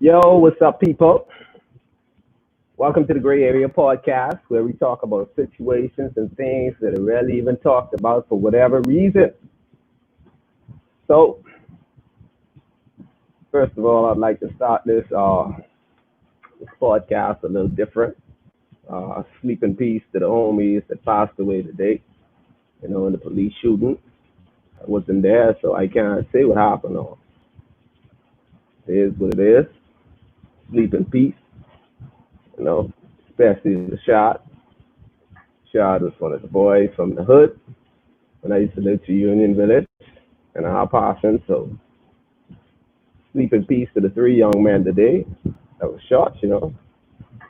Yo, what's up, people? Welcome to the Gray Area Podcast, where we talk about situations and things that are rarely even talked about for whatever reason. So, first of all, I'd like to start this podcast a little different. Sleep in peace to the homies that passed away today, in the police shooting. I wasn't there, so I can't say what happened. Or it is what it is. Sleep in peace, you know, especially the shot. Shot was one of the boys from the hood when I used to live to Union Village and our passing. So sleep in peace to the three young men today that was shot. Y'all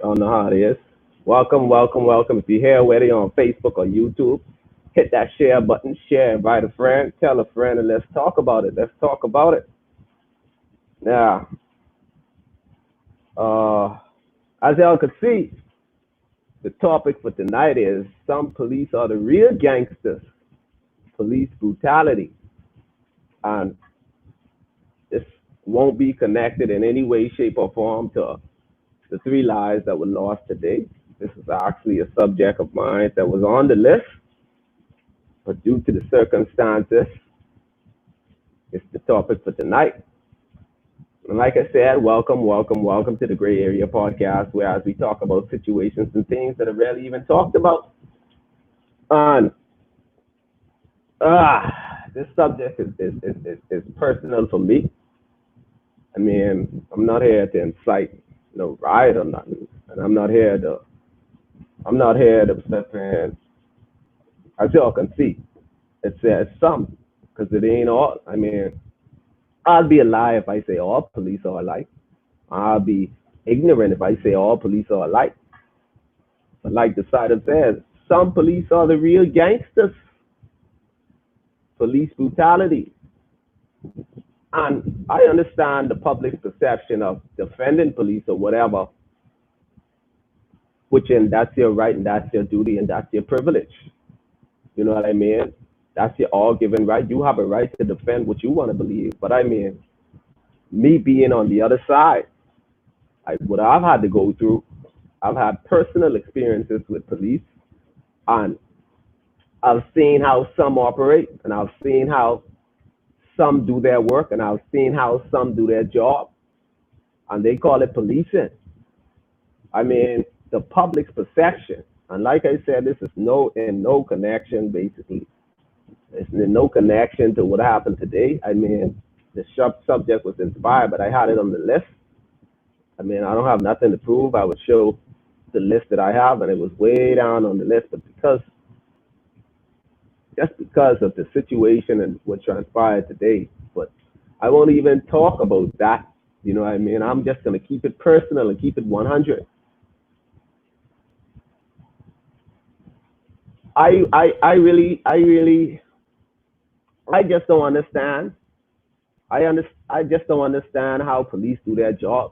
know how it is. Welcome, welcome, welcome. If you're here, whether you're on Facebook or YouTube, hit that share button, share, invite a friend, tell a friend, and let's talk about it. Let's talk about it. Now, as y'all can see, the topic for tonight is some police are the real gangsters, police brutality. And this won't be connected in any way, shape, or form to the three lives that were lost today. This is actually a subject of mine that was on the list, but due to the circumstances, it's the topic for tonight. And like I said, welcome, welcome, welcome to the Gray Area Podcast, where as we talk about situations and things that are rarely even talked about. And this subject is personal for me. I mean, I'm not here to incite no riot or nothing, and I'm not here to flip in. As y'all can see, it says some, because it ain't all. I mean, I'll be a lie if I say all police are alike. I'll be ignorant if I say all police are alike. But like the title says, some police are the real gangsters. Police brutality. And I understand the public's perception of defending police or whatever, which and that's your right and that's your duty and that's your privilege. You know what I mean? That's your all given right. You have a right to defend what you want to believe. But I mean, me being on the other side, what I've had to go through, I've had personal experiences with police, and I've seen how some operate, and I've seen how some do their work, and I've seen how some do their job, and they call it policing. I mean, the public's perception, and like I said, this is no connection, basically. It's no connection to what happened today. I mean, the subject was inspired, but I had it on the list. I mean, I don't have nothing to prove. I would show the list that I have, and it was way down on the list. But just because of the situation and what transpired today, but I won't even talk about that. You know what I mean? I'm just gonna keep it personal and keep it 100. I just don't understand. I just don't understand how police do their job.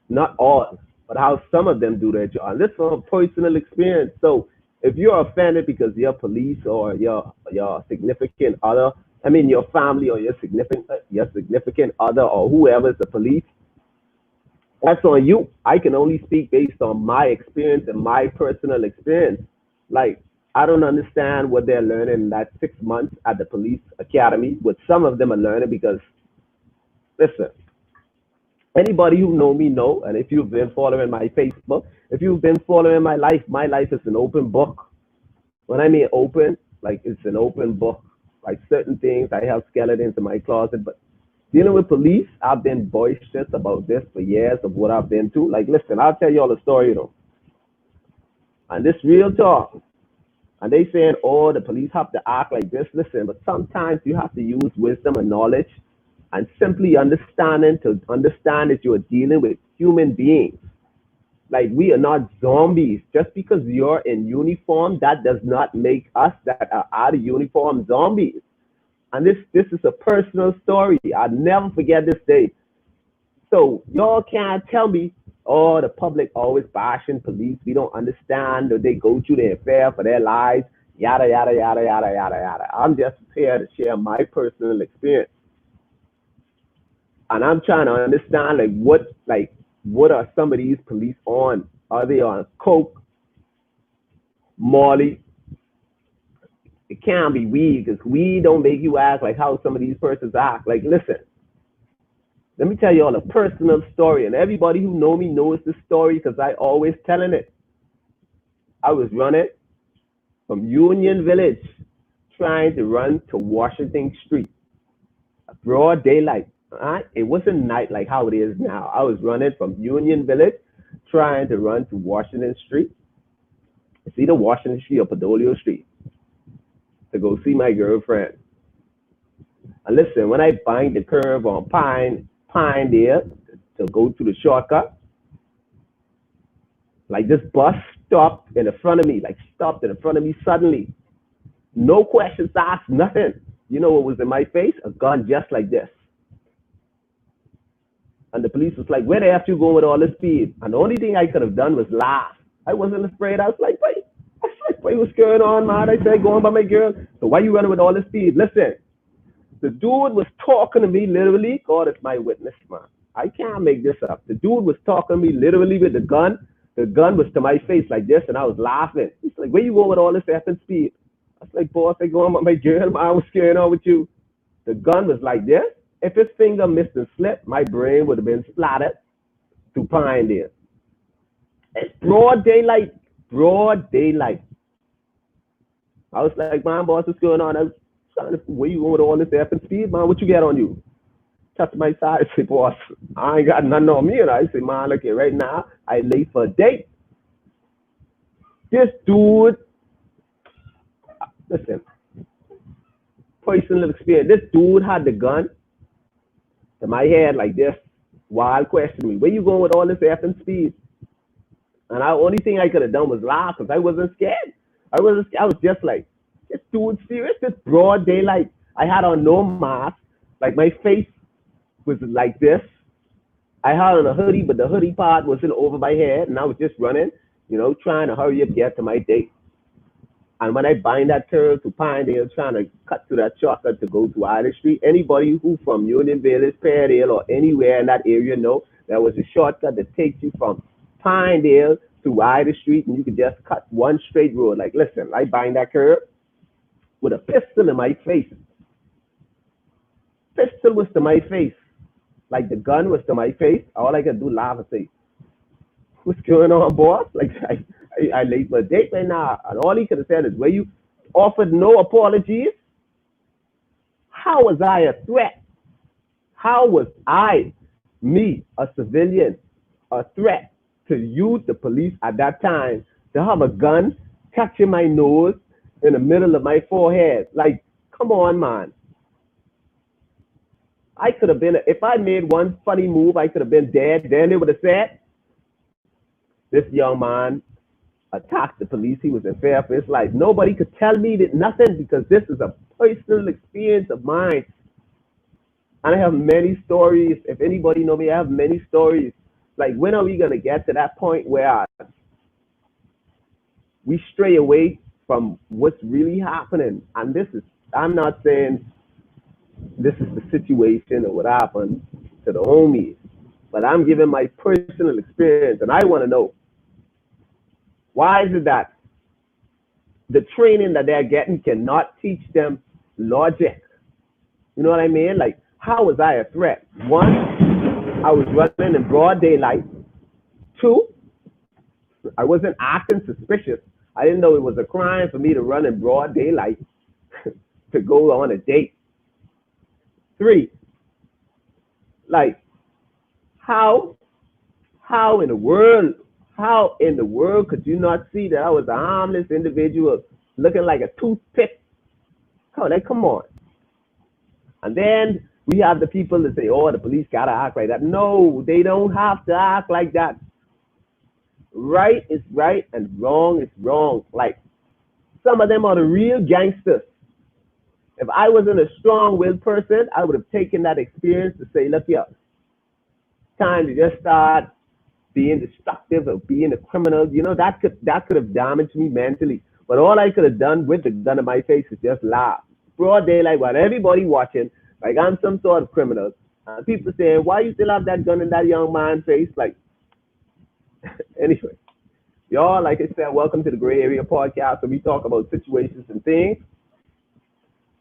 Not all, but how some of them do their job. And this is from personal experience. So if you're offended because your police or your significant other, I mean your family or your significant other or whoever is the police, that's on you. I can only speak based on my experience and my personal experience. Like I don't understand what they're learning in that 6 months at the police academy. What some of them are learning because listen, anybody who know me know, and if you've been following my Facebook, if you've been following my life is an open book. When I mean open, like it's an open book. Like certain things, I have skeletons in my closet, but dealing with police, I've been boisterous about this for years of what I've been through. Like, listen, I'll tell you all a story, and this real talk. And they saying, oh, the police have to act like this. Listen, but sometimes you have to use wisdom and knowledge and simply understanding to understand that you're dealing with human beings. Like we are not zombies. Just because you're in uniform, that does not make us that are out of uniform zombies. And this is a personal story. I'll never forget this day. So y'all can't tell me, oh, the public always bashing police. We don't understand that they go through their affair for their lives, yada yada yada yada yada yada. I'm just here to share my personal experience. And I'm trying to understand what are some of these police on? Are they on coke, Molly? It can't be weed because weed don't make you act like how some of these persons act. Like, listen, let me tell you all a personal story, and everybody who know me knows this story because I always telling it. I was running from Union Village, trying to run to Washington Street, broad daylight. It wasn't night like how it is now. I was running from Union Village, trying to run to Washington Street. It's either Washington Street or Padolio Street to go see my girlfriend. And listen, when I bind the curve on Pine there to go to the shortcut, like this bus stopped in front of me, like stopped in front of me suddenly. No questions asked, nothing. You know what was in my face? A gun just like this. And the police was like, where the F you going with all this speed? And the only thing I could have done was laugh. I wasn't afraid. I was like, wait, what's going on, man? I said, going by my girl. So why you running with all this speed? Listen, the dude was talking to me literally. God is my witness, man. I can't make this up. The dude was talking to me literally with the gun. The gun was to my face like this, and I was laughing. He's like, where you going with all this effing speed? I was like, boss, I going with my girl, man. What's going on with you? The gun was like this. If his finger missed and slipped, my brain would have been splattered to Pine there. It's broad daylight. Broad daylight. I was like, man, boss, what's going on? I was trying to, where you going with all this effing speed, man? What you got on you? Touch my side. I say, boss, I ain't got nothing on me. And I say, man, look here, right now, I late for a date. This dude, listen, personal experience. This dude had the gun to my head like this, while questioning me. Where you going with all this effing speed? And the only thing I could have done was laugh because I wasn't scared. I was just like, this dude serious? This broad daylight. I had on no mask. Like my face was like this. I had on a hoodie, but the hoodie part wasn't over my head, and I was just running, trying to hurry up, get to my date. And when I bind that curve to Pinedale, trying to cut to that shortcut to go to Irish Street, anybody who from Union Village, Peardale, or anywhere in that area know there was a shortcut that takes you from Pinedale to Irish Street, and you could just cut one straight road. Like, listen, I bind that curve with a pistol in my face. Pistol was to my face. Like the gun was to my face. All I could do laugh and say, what's going on, boss? Like, I late for a date right now. And all he could have said is, where you offered no apologies? How was I a threat? How was I, me, a civilian, a threat to you, the police at that time, to have a gun touching my nose in the middle of my forehead? Like, come on, man. I could have been, if I made one funny move, I could have been dead. Then they would have said, this young man attacked the police. He was in fear for his life. Nobody could tell me that nothing because this is a personal experience of mine. And I have many stories. If anybody know me, I have many stories. Like, when are we going to get to that point where we stray away from what's really happening? And this is, I'm not saying this is the situation or what happened to the homies, but I'm giving my personal experience, and I want to know, why is it that the training that they're getting cannot teach them logic? You know what I mean? Like, how was I a threat? One, I was running in broad daylight. Two, I wasn't acting suspicious. I didn't know it was a crime for me to run in broad daylight to go on a date. Three, like, how in the world could you not see that I was a harmless individual looking like a toothpick? Oh, like, come on. And then we have the people that say, oh, the police gotta act like that. No, they don't have to act like that. Right is right and wrong is wrong. Like, some of them are the real gangsters. If I wasn't a strong-willed person, I would have taken that experience to say, look here, time to just start being destructive or being a criminal. That could have damaged me mentally. But all I could have done with the gun in my face is just laugh. Broad daylight while everybody watching, like I'm some sort of criminal. People saying, why you still have that gun in that young man's face? Like, anyway, y'all, like I said, welcome to the Gray Area Podcast, where we talk about situations and things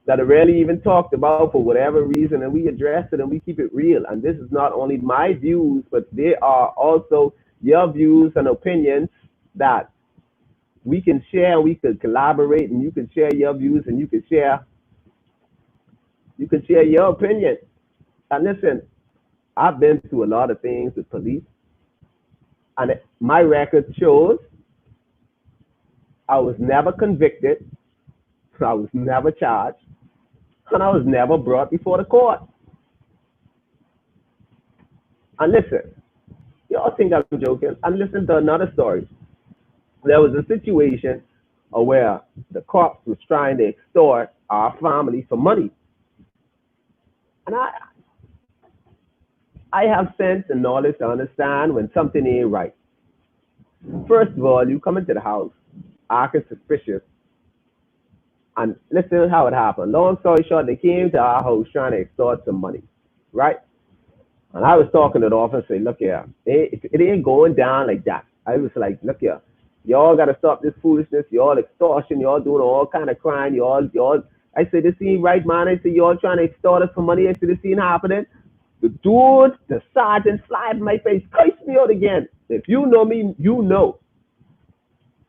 that are rarely even talked about for whatever reason, and we address it and we keep it real. And this is not only my views, but they are also your views and opinions that we can share, we can collaborate, and you can share your views and you can share your opinion. And listen, I've been through a lot of things with police, and my record shows I was never convicted, I was never charged, and I was never brought before the court. And listen, y'all think I'm joking, and listen to another story. There was a situation where the cops was trying to extort our family for money. And I have sense and knowledge to understand when something ain't right. First of all, you come into the house, acting suspicious, and listen to how it happened. Long story short, they came to our house trying to extort some money, right? And I was talking to the officer, say, look here, it ain't going down like that. I was like, look here, y'all got to stop this foolishness. Y'all extortion, y'all doing all kind of crime. Y'all. I said, this ain't right, man. I said, y'all trying to extort us for money. I said, this ain't happening. The dude, the sergeant, slide in my face, cursed me out again. If you know me, you know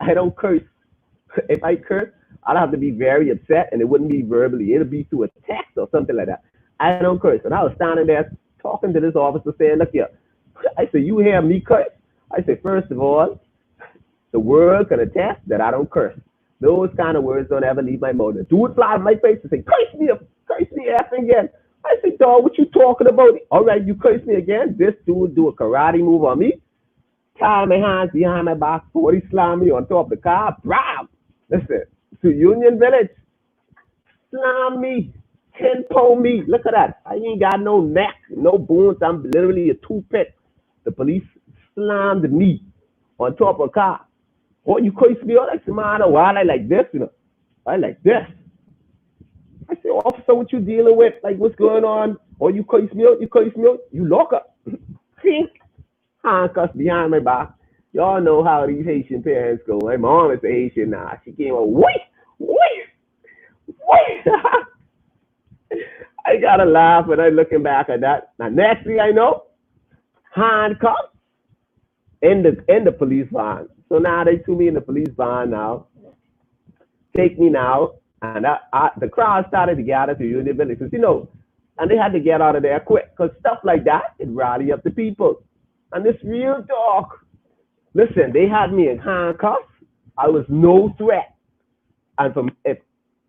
I don't curse. If I curse, I'd have to be very upset, and it wouldn't be verbally. It'd be through a text or something like that. I don't curse. And I was standing there talking to this officer saying, look here. I said, you hear me curse? I said, first of all, the world can attest that I don't curse. Those kind of words don't ever leave my mouth. The dude fly in my face and say, curse me effing again. I said, dog, what you talking about? All right, you curse me again. This dude do a karate move on me, tie my hands behind my back, 40 slam me on top of the car. Bram! Listen, to Union Village, slam me, 10-pound me. Look at that. I ain't got no neck, no bones. I'm literally a toothpick. The police slammed me on top of a car. What, you curse me out? I said, man, why I like this, I like this. I said, officer, what you dealing with? Like, what's going on? Or you curse me out, you lock up. Think, handcuffs behind my back. Y'all know how these Haitian parents go. My mom is a Haitian now. She came up, wait. I gotta laugh when I'm looking back at that. Now, next thing I know, handcuffs in the police van. So now they threw me in the police van now. Take me now. And the crowd started to gather to Union Village. And they had to get out of there quick. Because stuff like that, it rally up the people. And this real talk. Listen, they had me in handcuffs. I was no threat. And if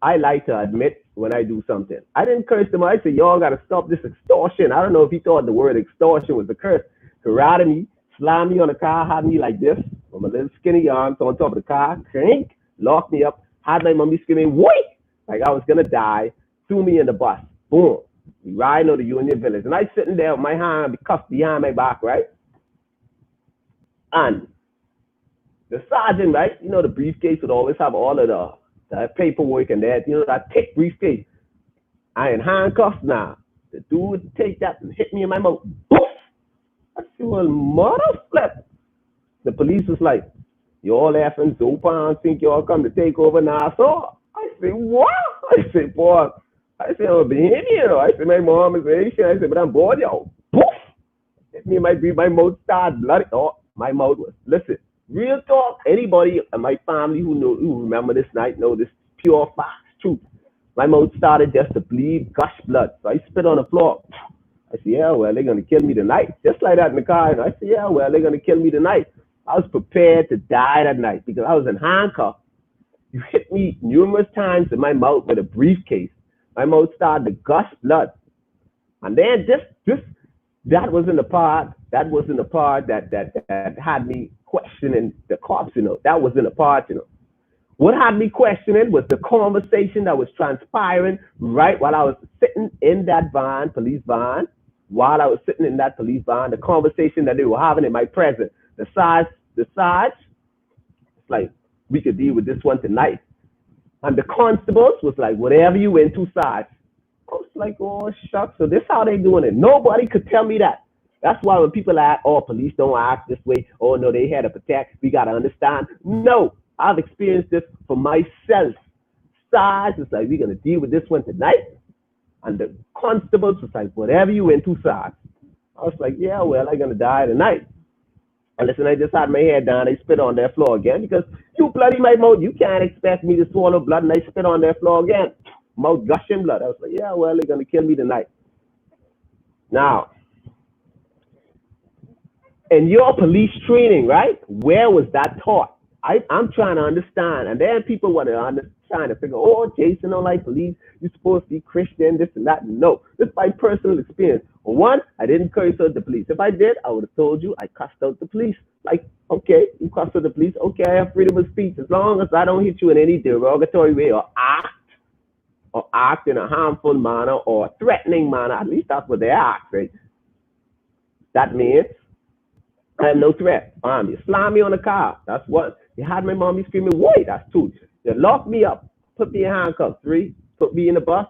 I like to admit when I do something. I didn't curse them. I said, y'all got to stop this extortion. I don't know if he thought the word extortion was a curse. Karate me, slam me on the car, had me like this, with my little skinny arms on top of the car, crank, locked me up, had my mommy screaming, wait, like I was going to die, threw me in the bus. Boom. We riding on the Union Village. And I sitting there with my hand cuffed behind my back, right? And the sergeant, right? The briefcase would always have all of the paperwork and that, that thick briefcase. I in handcuffs now. The dude would take that and hit me in my mouth. Poof! I said, well, mother flip. The police was like, you all effing dope and think you all come to take over Nassau? I said, what? I said, boy, I'm being here. I said, my mom is Asian. I said, but I'm bored, yo. Poof! Hit me in my mouth started bloody. Oh, my mouth was, listen, real talk. Anybody in my family who remember this night know this pure facts, truth. My mouth started just to bleed, gush blood. So I spit on the floor. I said, yeah, well, they're going to kill me tonight. Just like that in the car. And I said, yeah, well, they're going to kill me tonight. I was prepared to die that night because I was in handcuffs. You hit me numerous times in my mouth with a briefcase. My mouth started to gush blood. And then that wasn't the part that had me questioning the cops, That wasn't the part, What had me questioning was the conversation that was transpiring right while I was sitting in that police van, the conversation that they were having in my presence. The sides, it's like, we could deal with this one tonight. And the constables was like, whatever you into, sides. I was like, oh shucks. So this how they doing it. Nobody could tell me that. That's why when people act, oh, police don't act this way. Oh no, they had to protect. We gotta understand. No, I've experienced this for myself. Sarge is like, we're gonna deal with this one tonight. And the constables was like, whatever you into, Sarge. I was like, yeah, well, I'm gonna die tonight. And listen, I just had my head down. They spit on their floor again because you bloody my mouth. You can't expect me to swallow blood, and they spit on their floor again. Mouth gushing blood. I was like, yeah, well, they're gonna kill me tonight. Now, in your police training, right? Where was that taught? I'm trying to understand. And then people want to trying to figure, oh, Jason don't like police. You're supposed to be Christian, this and that. No, this is my personal experience. One, I didn't curse out the police. If I did, I would have told you I cussed out the police. Like, okay, you cussed out the police. Okay, I have freedom of speech as long as I don't hit you in any derogatory way or act in a harmful manner or threatening manner. At least that's what they act, right? That means I have no threat. You slam me on the car. That's one. You had my mommy screaming, wait, that's two. You lock me up, put me in handcuffs. Three, put me in the bus.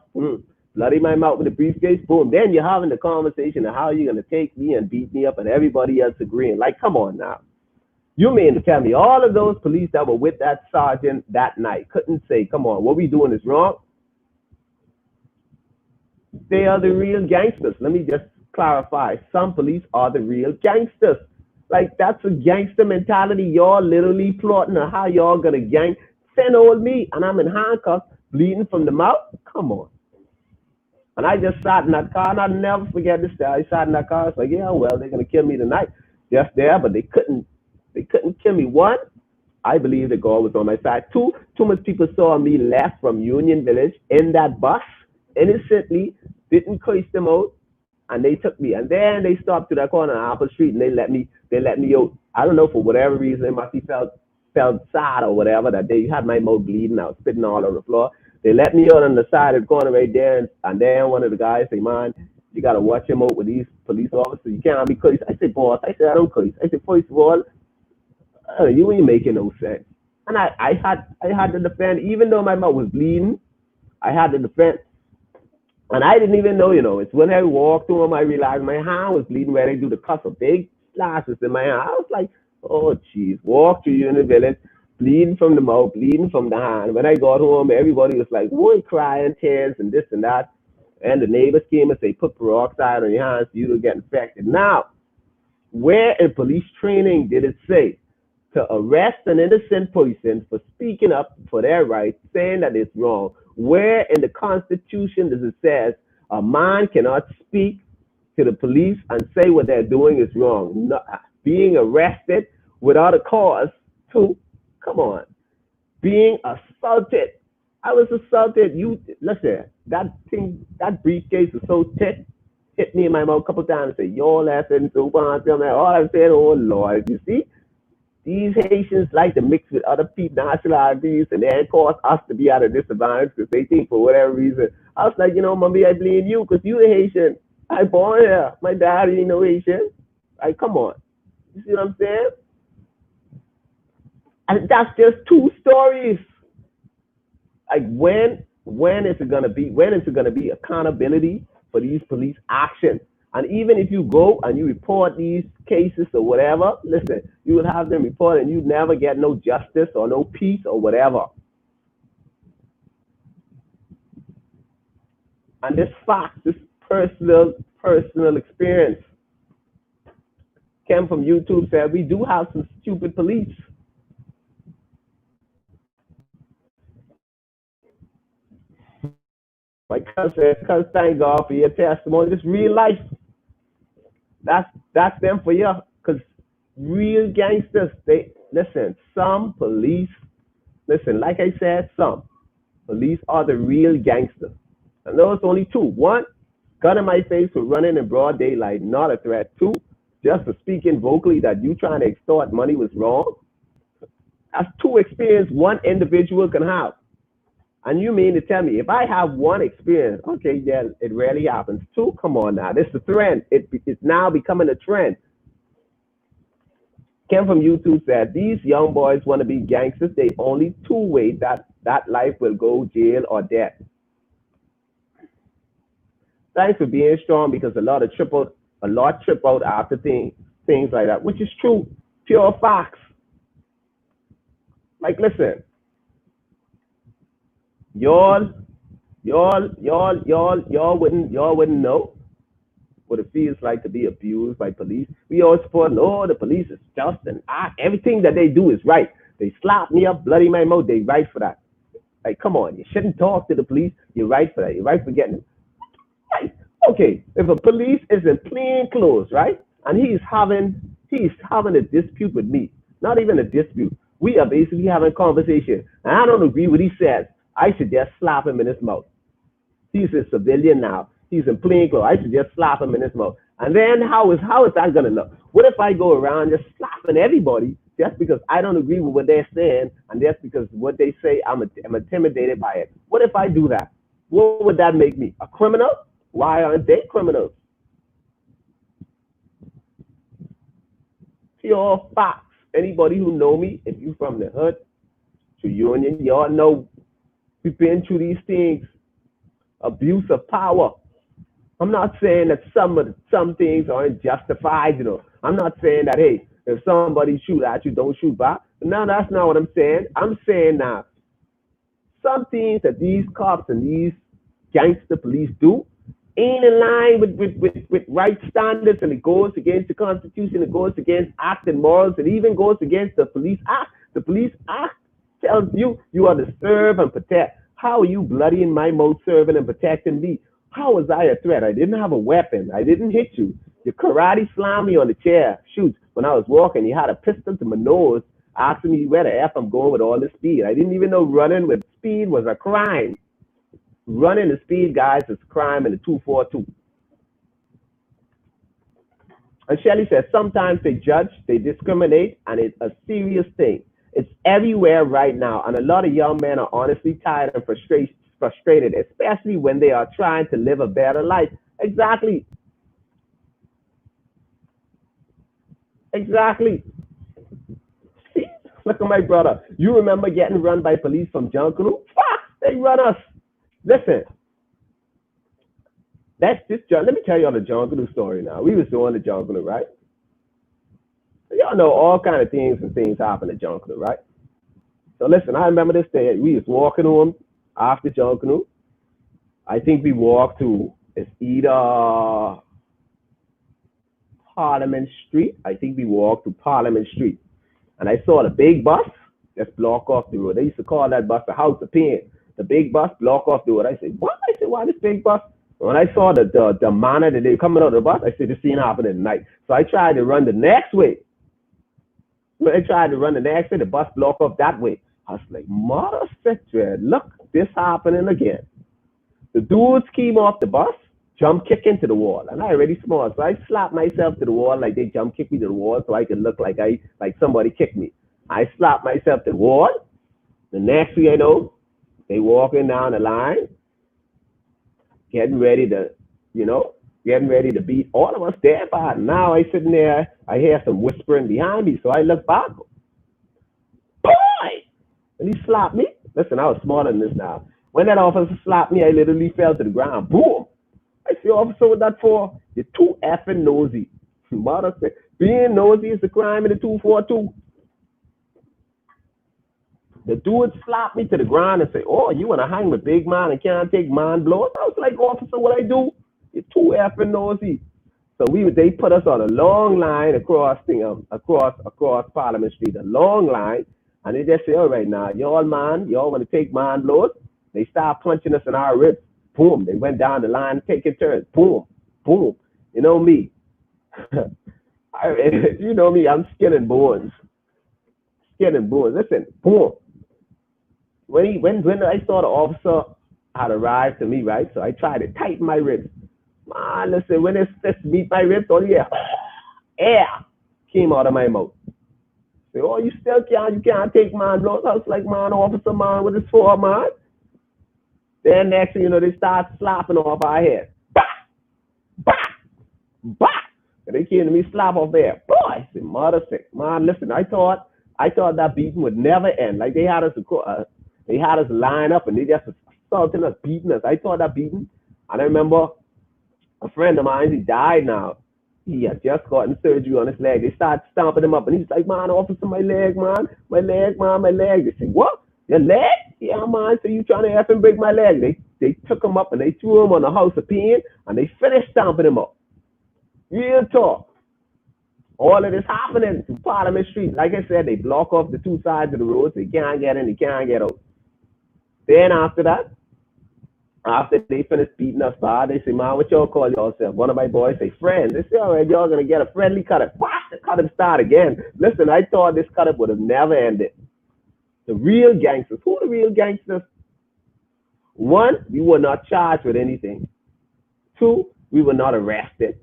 Bloody my mouth with a briefcase. Boom. Then you're having the conversation of how you're going to take me and beat me up and everybody else agreeing. Like, come on now. You mean to tell me all of those police that were with that sergeant that night couldn't say, come on, what we doing is wrong? They are the real gangsters. Let me just clarify. Some police are the real gangsters. Like, that's a gangster mentality. Y'all literally plotting on how y'all gonna gang. Send old me, and I'm in handcuffs, bleeding from the mouth. Come on. And I just sat in that car, and I'll never forget this day. I sat in that car. It's like, yeah, well, they're gonna kill me tonight. Just there, but they couldn't kill me. One, I believe that God was on my side. Two, too much people saw me left from Union Village in that bus innocently, didn't curse them out, and they took me. And then they stopped to that corner on Apple Street, and they let me out. I don't know, for whatever reason, they must have felt sad or whatever, that they had my mouth bleeding. I was spitting all over the floor. They let me out on the side of the corner right there, and then one of the guys say, man, you got to watch him out with these police officers. You can't be curse. I said, boss, I don't curse. I said, first of all, you ain't making no sense. And I had to defend, even though my mouth was bleeding, I had to defend. And I didn't even know, it's when I walked to him, I realized my hand was bleeding where they do the cuts of big slashes in my hand. I was like, oh, jeez, walk through in the village, bleeding from the mouth, bleeding from the hand. When I got home, everybody was like, boy, crying, tears, and this and that. And the neighbors came and say, put peroxide on your hands so you don't get infected. Now, where in police training did it say to arrest an innocent person for speaking up for their rights, saying that it's wrong? Where in the Constitution does it say a man cannot speak to the police and say what they're doing is wrong? No, being arrested without a cause. Two, come on, being assaulted. I was assaulted. You listen, that briefcase was so thick, hit me in my mouth a couple times and say, you're laughing so far. All I'm saying, oh Lord, you see? These Haitians like to mix with other people, nationalities, and then cause us to be at a disadvantage because they think for whatever reason. I was like, mommy, I blame you because you a Haitian. I born here. My dad ain't no Haitian. Like, come on. You see what I'm saying? And that's just two stories. Like, when is it gonna be? When is it gonna be accountability for these police actions? And even if you go and you report these cases or whatever, listen, you will have them report and you never get no justice or no peace or whatever. And this fact, this personal experience came from YouTube, said we do have some stupid police. My cousin said, cuz thank God for your testimony. This real life. That's them for you. Because real gangsters, they listen, some police, listen, like I said, some police are the real gangsters. And those only two. One, gun in my face for running in broad daylight, not a threat. Two, just for speaking vocally that you trying to extort money was wrong. That's two experiences one individual can have. And you mean to tell me, if I have one experience, okay, yeah, it rarely happens. Two, come on now, this is a trend. It's now becoming a trend. Ken from YouTube said, these young boys want to be gangsters. They only two ways that life will go, jail or death. Thanks for being strong because a lot trip out after things like that, which is true, pure facts. Like, listen, y'all, y'all wouldn't know what it feels like to be abused by police. We always support, oh, the police is just and everything that they do is right. They slap me up, bloody my mouth, they right for that. Like, come on, you shouldn't talk to the police. You're right for that. You're right for getting right. Okay, if a police is in plain clothes, right, and he's having a dispute with me, not even a dispute. We are basically having a conversation, and I don't agree with what he says. I should just slap him in his mouth. He's a civilian now. He's in plain clothes. I should just slap him in his mouth. And then how is that gonna look? What if I go around just slapping everybody just because I don't agree with what they're saying, and just because what they say I'm intimidated by it? What if I do that? What would that make me? A criminal? Why aren't they criminals? Pure facts. Anybody who know me, if you from the hood to Union, y'all know we've been through these things. Abuse of power. I'm not saying that some things aren't justified. I'm not saying that, hey, if somebody shoot at you, don't shoot back. No, that's not what I'm saying. I'm saying that some things that these cops and these gangster police do ain't in line with right standards, and it goes against the Constitution, it goes against act and morals, it even goes against the Police Act. The Police Act tells you are to serve and protect. How are you bloody in my mouth serving and protecting me? How was I a threat? I didn't have a weapon. I didn't hit you. You karate slammed me on the chair. Shoot, when I was walking, you had a pistol to my nose asking me where the F I'm going with all this speed. I didn't even know running with speed was a crime. Running the speed, guys, is a crime in the 242. And Shelley says sometimes they judge, they discriminate, and it's a serious thing. It's everywhere right now, and a lot of young men are honestly tired and frustrated, especially when they are trying to live a better life. Exactly. Exactly. See, look at my brother. You remember getting run by police from Junkanoo? They run us. Listen, that's this. Let me tell you all the Junkanoo story now. We was doing the Junkanoo, right? Y'all know all kind of things and things happen at Junkanoo, right? So listen, I remember this day. We was walking home after Junkanoo. I think we walked to, it's either Parliament Street. I think we walked to Parliament Street. And I saw the big bus just block off the road. They used to call that bus the House of Pain. The big bus block off the road. I said, what? I said, why this big bus? When I saw the manner that they were coming out of the bus, I said, this scene happened at night. So I tried to run the next way. When I tried to run the next way, the bus blocked off that way. I was like, mother sister, look, this happening again. The dudes came off the bus, jump kick into the wall, and I already small, so I slapped myself to the wall like they jump kicked me to the wall, so I could look like somebody kicked me. I slapped myself to the wall. The next thing I know, they walking down the line, getting ready to, getting ready to beat all of us there. But now I sitting there, I hear some whispering behind me, so I look back. Boy! And he slapped me. Listen, I was smarter than this now. When that officer slapped me, I literally fell to the ground. Boom! I say, officer, what that for? You're too effing nosy. Mother said, being nosy is a crime in the 242. The dude slapped me to the ground and said, oh, you want to hang with big man and can't take man blows? I was like, officer, what I do? You're too effing nosy. So they put us on a long line across Parliament Street, a long line, and they just say, all right, now, y'all want to take man blows? They start punching us in our ribs. Boom. They went down the line, taking turns. Boom. Boom. You know me. You know me, I'm skin and bones. Skin and bones. Listen, boom. When I saw the officer had arrived to me, right? So I tried to tighten my ribs. Man, listen, when his fist meet my ribs, only air came out of my mouth. Say, oh, you can't take man blows. I was like, man, officer, man, what is for, man? Then next thing you know, they start slapping off our head. Bah! Bah! Bah! And they came to me, slap off there. Boy, I said, mother sick. Man, listen, I thought that beating would never end. Like they had us line up and they just assaulting us, beating us. I thought that beating, and I remember A friend of mine, he died now. He had just gotten surgery on his leg. They started stomping him up, and he's like, "Man, officer, my leg, man, my leg, man, my leg." They say, "What? Your leg?" "Yeah, man." "So you trying to have him break my leg?" They took him up and they threw him on the house of peeing, and they finished stomping him up. Real talk. All of this happening to Parliament Street. Like I said, they block off the two sides of the road. So they can't get in, they can't get out. Then after that, after they finish beating us bad, they say, "Man, what y'all call yourself?" One of my boys say, "Friends." They say, "All right, y'all gonna get a friendly cut up." What? The cut up start again. Listen, I thought this cut up would have never ended. The real gangsters. Who are the real gangsters? One, we were not charged with anything. Two, we were not arrested.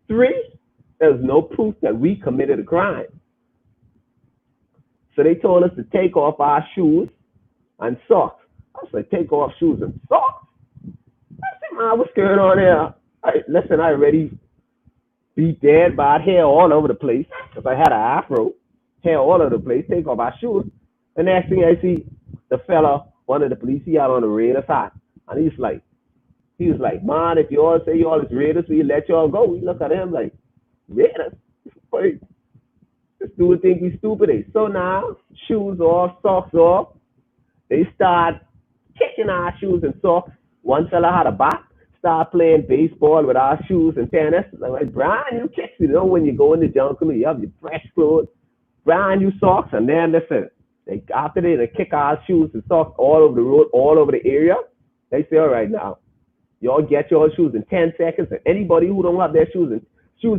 Three, there was no proof that we committed a crime. So they told us to take off our shoes and socks. I said, "Take off shoes and socks?" I said, "Man, what's going on here?" Listen, I already beat dead bad hair all over the place because I had an afro, hair all over the place. Take off our shoes. The next thing I see, the fella, one of the police, he had on a Raiders hat. And he was like, "Man, if you all say you all is Raiders, we let y'all go." We look at him like, "Raiders? Wait, this dude think we stupid." So now, shoes off, socks off. They start kicking our shoes and socks. One fella had a bat, start playing baseball with our shoes and tennis. Like, "Brian, you kicks, you know, when you go in the jungle, you have your fresh clothes, brand new socks." And then listen, after they kick our shoes and socks all over the road, all over the area, they say, "All right, now, y'all get your shoes in 10 seconds. And anybody who don't have their shoes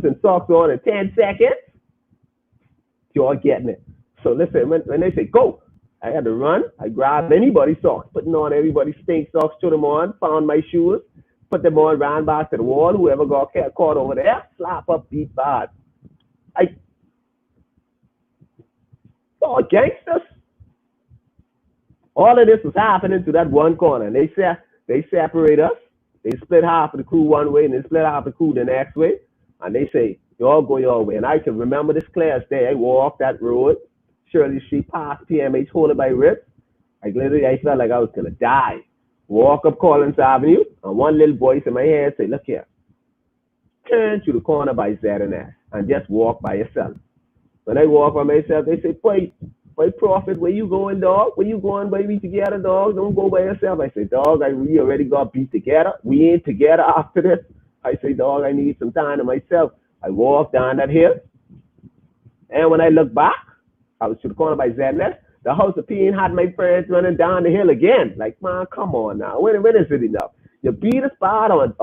and socks on in 10 seconds, y'all getting it." So listen, when they say go, I had to run. I grabbed anybody's socks, putting on everybody's stink socks, threw them on, found my shoes, put them on, ran back to the wall. Whoever got caught over there, slap up, beat bad. I saw gangsters. All of this was happening to that one corner. And they separate us. They split half of the crew one way and they split half of the crew the next way. And they say, "Y'all go your way." And I can remember this clear as day. I walked that road, Shirley Street, past PMH, holding my wrist. Like literally, I felt like I was gonna die. Walk up Collins Avenue, and one little voice in my head say, "Look here, turn to the corner by Z&S and just walk by yourself." When I walk by myself, they say, "Boy, Prophet, where you going, dog? Where you going, baby, together, dog? Don't go by yourself." I say, "Dog, we already got beat together. We ain't together after this." I say, "Dog, I need some time to myself." I walk down that hill, and when I look back, I was to the corner by Z&S. The house of peeing had my friends running down the hill again. Like, man, come on now. When is it enough? You beat us bad on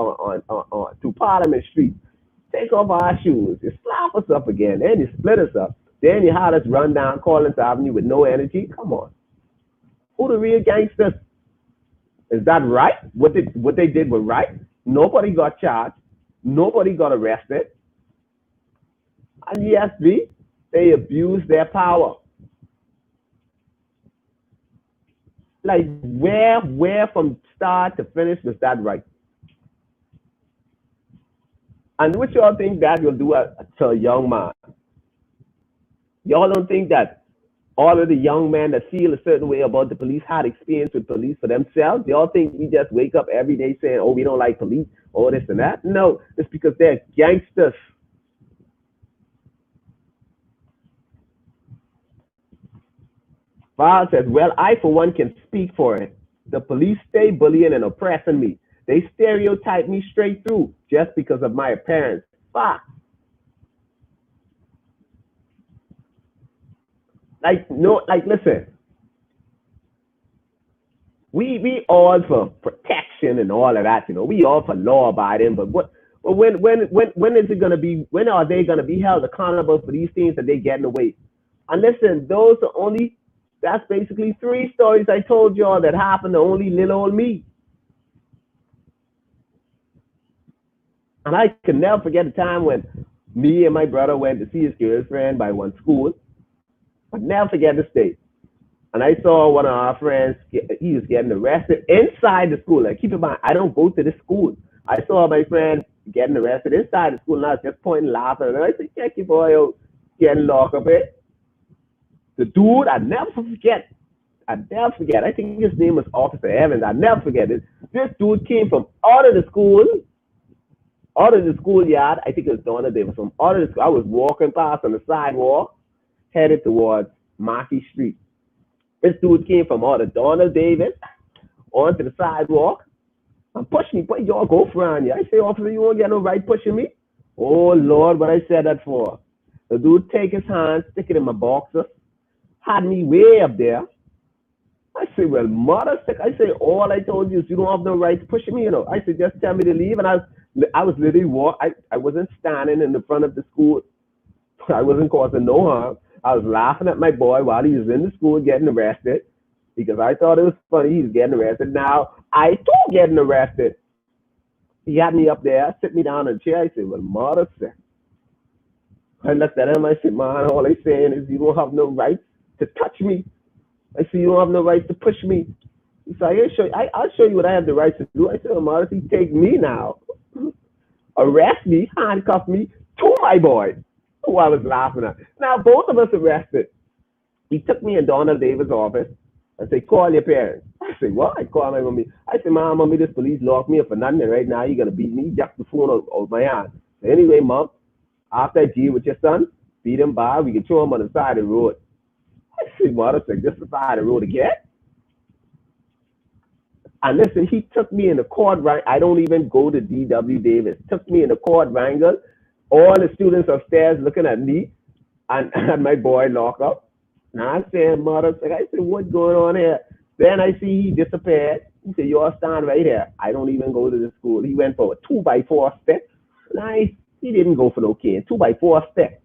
to Parliament Street. Take off our shoes. You slap us up again. Then you split us up. Then you had us run down Collins Avenue with no energy. Come on. Who the real gangsters? Is that right? What they did was right? Nobody got charged. Nobody got arrested. And yes, they abused their power. Like where from start to finish was that right? And what y'all think that will do to a young man? Y'all don't think that all of the young men that feel a certain way about the police had experience with police for themselves? Y'all think we just wake up every day saying, "Oh, we don't like police," or this and that? No, it's because they're gangsters. Val says, "Well, I for one can speak for it. The police stay bullying and oppressing me. They stereotype me straight through just because of my appearance. Fuck. Like no, like listen, we all for protection and all of that, you know. We all for law abiding, but when is it gonna be? When are they gonna be held accountable for these things that they getting away? And listen, those are only that's basically three stories I told y'all that happened to only little old me. And I can never forget the time when me and my brother went to see his girlfriend by one school. I never forget this day. And I saw one of our friends, he was getting arrested inside the school. Like, keep in mind, I don't go to the school. I saw my friend getting arrested inside the school, and I was just pointing, laughing. And I said, "Check your boy out, getting locked up here." The dude, I never forget. I never forget. I think his name was Officer Evans. I never forget it. This dude came from out of the school Out of the schoolyard, I think it was Donna Davis. From out of the school, I was walking past on the sidewalk, headed towards Marquis Street. This dude came from out of Donna Davis onto the sidewalk and pushed me. But y'all go for on you. I say, officer, you won't get no right pushing me. Oh Lord, what I said that for? The dude take his hand, stick it in my boxer, had me way up there. I say, well, mother sick. I say, all I told you is you don't have no right to push me, you know. I said, just tell me to leave. And I was literally I wasn't standing in the front of the school. I wasn't causing no harm. I was laughing at my boy while he was in the school getting arrested because I thought it was funny. He was getting arrested. Now, I too getting arrested. He had me up there, sit me down in a chair. I said, well, mother sick. I looked at him. I said, man, all I'm saying is you don't have no right to touch me. I said, you don't have no right to push me. He said, I'll show you what I have the right to do. I said, well, modesty, take me now. Arrest me, handcuff me to my boy, who I was laughing at. Now, both of us arrested. He took me in Donald Davis' office. I said, call your parents. I said, what? I called my mommy. I said, Mom, mommy, this police locked me up for nothing. And right now, you're going to beat me, jack the phone out my hand. So anyway, Mom, after I deal with your son, beat him by, we can throw him on the side of the road. I said, mother, just the side of the road again. And listen, he took me in the court wrangle. I don't even go to D.W. Davis. Took me in the court wrangle. All the students upstairs looking at me and my boy lock up. And I said, mother, I said, what's going on here? Then I see he disappeared. He said, y'all stand right here. I don't even go to the school. He went for a 2x4 step. Nice. He didn't go for no cane. 2x4 step.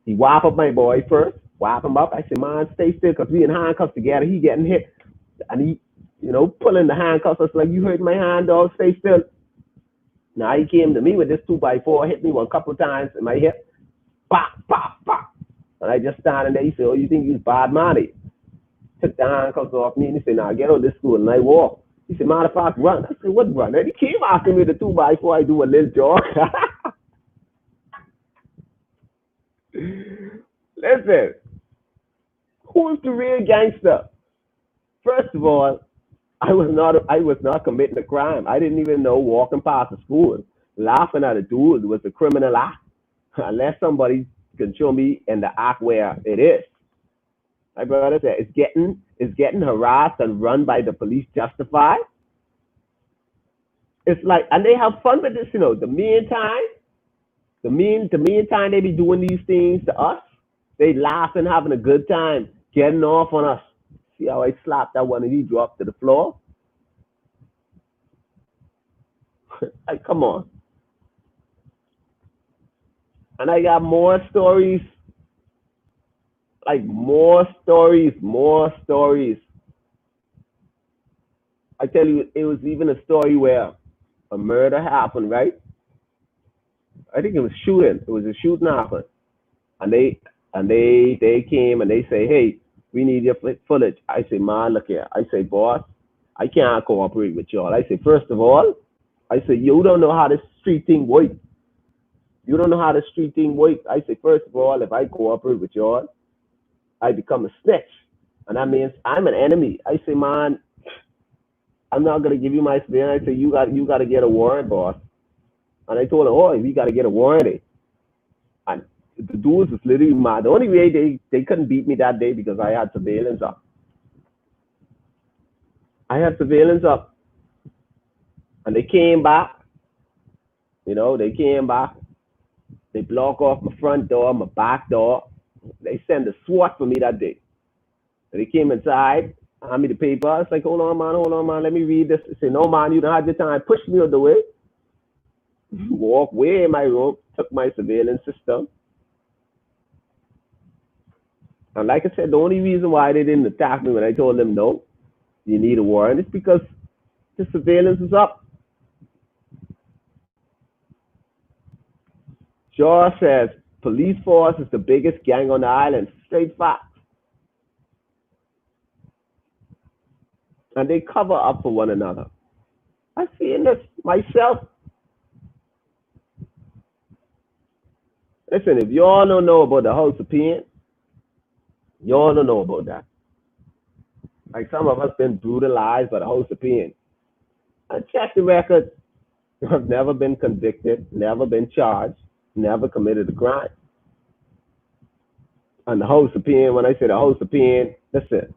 He whop up my boy first. Whop him up. I said, man, stay still because we in handcuffs together. He getting hit. And he, pulling the handcuffs. I was like, you hurt my hand, dog. Stay still. Now he came to me with this 2x4, hit me one couple times in my hip. Pop, pop, pop. And I just standing there. He said, oh, you think you bad money? Took the handcuffs off me and he said, now get on this school. And I walk. He said, matter of fact, run. I said, what run? And he came after me with the 2x4. I do a little jog. Listen, who's the real gangster? First of all, I was not committing a crime. I didn't even know walking past the school, laughing at a dude was a criminal act. Unless somebody can show me in the act where it is. My brother said, is getting harassed and run by the police justified? It's like, and they have fun with this, the meantime they be doing these things to us, they laughing, having a good time, getting off on us. See how I slapped that one and he dropped to the floor? Like, come on. And I got more stories. Like, more stories. I tell you, it was even a story where a murder happened, right? I think it was shooting. It was a shooting happened. And they came and they say, hey, we need your footage. I say, man, look here. I say, boss, I can't cooperate with y'all. I say, first of all, I say, you don't know how the street thing works. I say, first of all, if I cooperate with y'all, I become a snitch. And that means I'm an enemy. I say, man, I'm not going to give you my surveillance. I say, you got to get a warrant, boss. And I told him, oh, we got to get a warrant. And the dudes was literally mad. The only way they couldn't beat me that day because I had surveillance up. And they came back. They block off my front door, my back door. They send a SWAT for me that day. And they came inside, hand me the paper. I was like, hold on, man, let me read this. They say, no, man, you don't have the time. Pushed me out the way. Walk way in my room, took my surveillance system. And like I said, the only reason why they didn't attack me when I told them, no, you need a warrant, is because the surveillance is up. Shaw says, police force is the biggest gang on the island. Straight fact. And they cover up for one another. I've seen this myself. Listen, if y'all don't know about the House of Pain, y'all don't know about that. Like some of us been brutalized by the House of Pain. And check the record. I've never been convicted, never been charged, never committed a crime. And the host opinion, when I say the host opinion, listen,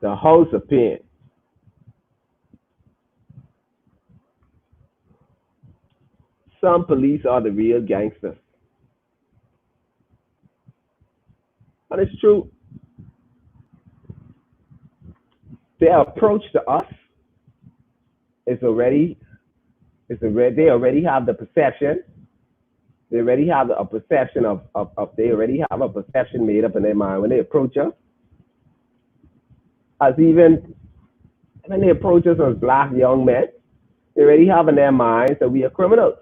the host opinion. Some police are the real gangsters. And it's true. Their approach to us is already, they already have the perception. They already have a perception they already have a perception made up in their mind when they approach us. As even when they approach us as black young men, they already have in their minds that we are criminals.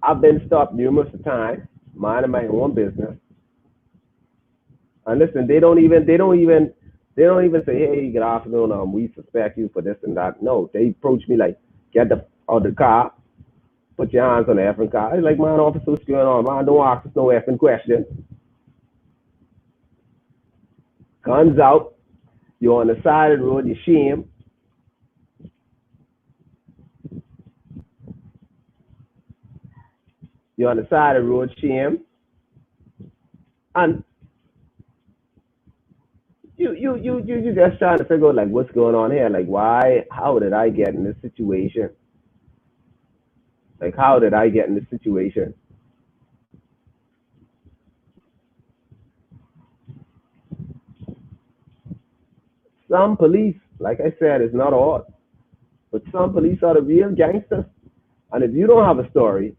I've been stopped numerous times, minding my own business. And listen, they don't even say, "Hey, good afternoon. We suspect you for this and that." No, they approach me like, "Get the out of the car, put your hands on the effing car." It's like, "Man, officer, what's going on? Man, don't ask us no effing question." Guns out. You're on the side of the road. You shame. You're on the side of the road. Shame. And you just trying to figure out like what's going on here. Like, why? How did I get in this situation? Like, how did I get in this situation? Some police, like I said, is not all, but some police are the real gangsters. And if you don't have a story,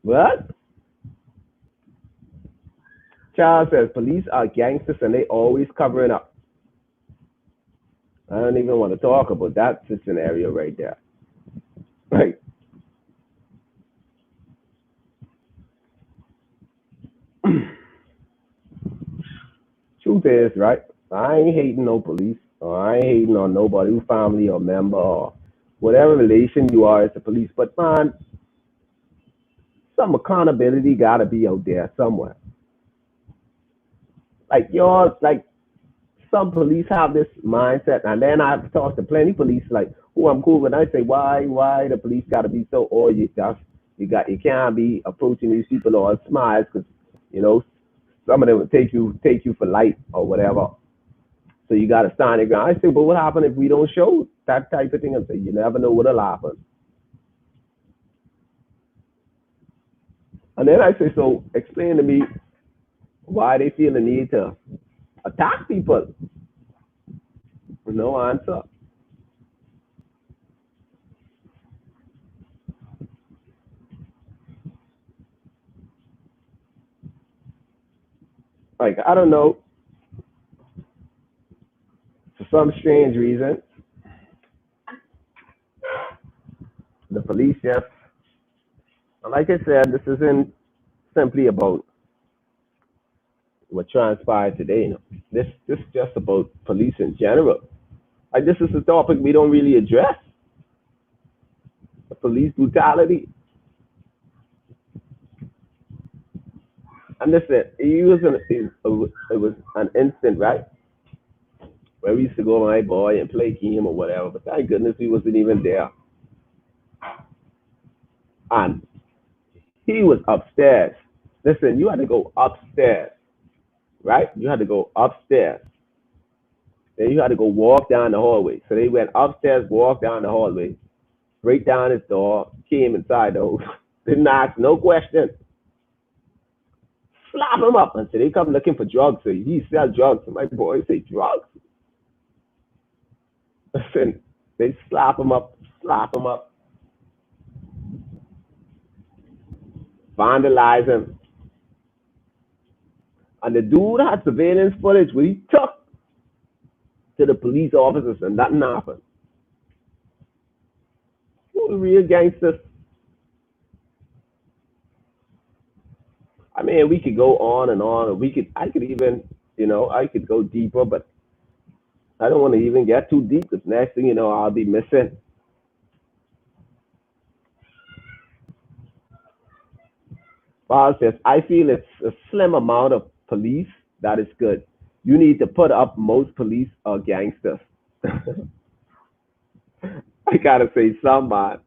what? Charles says police are gangsters and they always covering up. I don't even want to talk about that scenario right there. Right. Truth is, right? I ain't hating no police, or I ain't hating on nobody who family or member or whatever relation you are as the police. But man, some accountability gotta be out there somewhere. Like yours, like some police have this mindset, and then I've talked to plenty of police like who I'm cool with. I say, why the police got to be so all you can't be approaching these people all smiles because you know some of them will take you for light or whatever. So you got to stand your ground. I say, but what happens if we don't show that type of thing? And say, you never know what'll happen. And then I say, so explain to me why they feel the need to attack people. No answer. Like I don't know, for some strange reason, the police just, like I said, this isn't simply about what transpired today. You know, this is just about police in general. Like this is a topic we don't really address. The police brutality. And listen, it was an instant, right? Where we used to go with my boy and play game or whatever. But thank goodness he wasn't even there. And he was upstairs. Listen, you had to go upstairs, right? You had to go upstairs. Then you had to go walk down the hallway. So they went upstairs, walked down the hallway, break down his door, came inside though, didn't ask no question, slap him up and say they come looking for drugs. So he sell drugs. And my boy say drugs. Listen, they slap him up, vandalize him. And the dude had surveillance footage where he took to the police officers and nothing happened. Who the real gangsters? I mean, we could go on and on, and I could even, I could go deeper, but I don't want to even get too deep because next thing you know, I'll be missing. Paul says, I feel it's a slim amount of police That is good. You need to put up most police are gangsters. I gotta say some, man.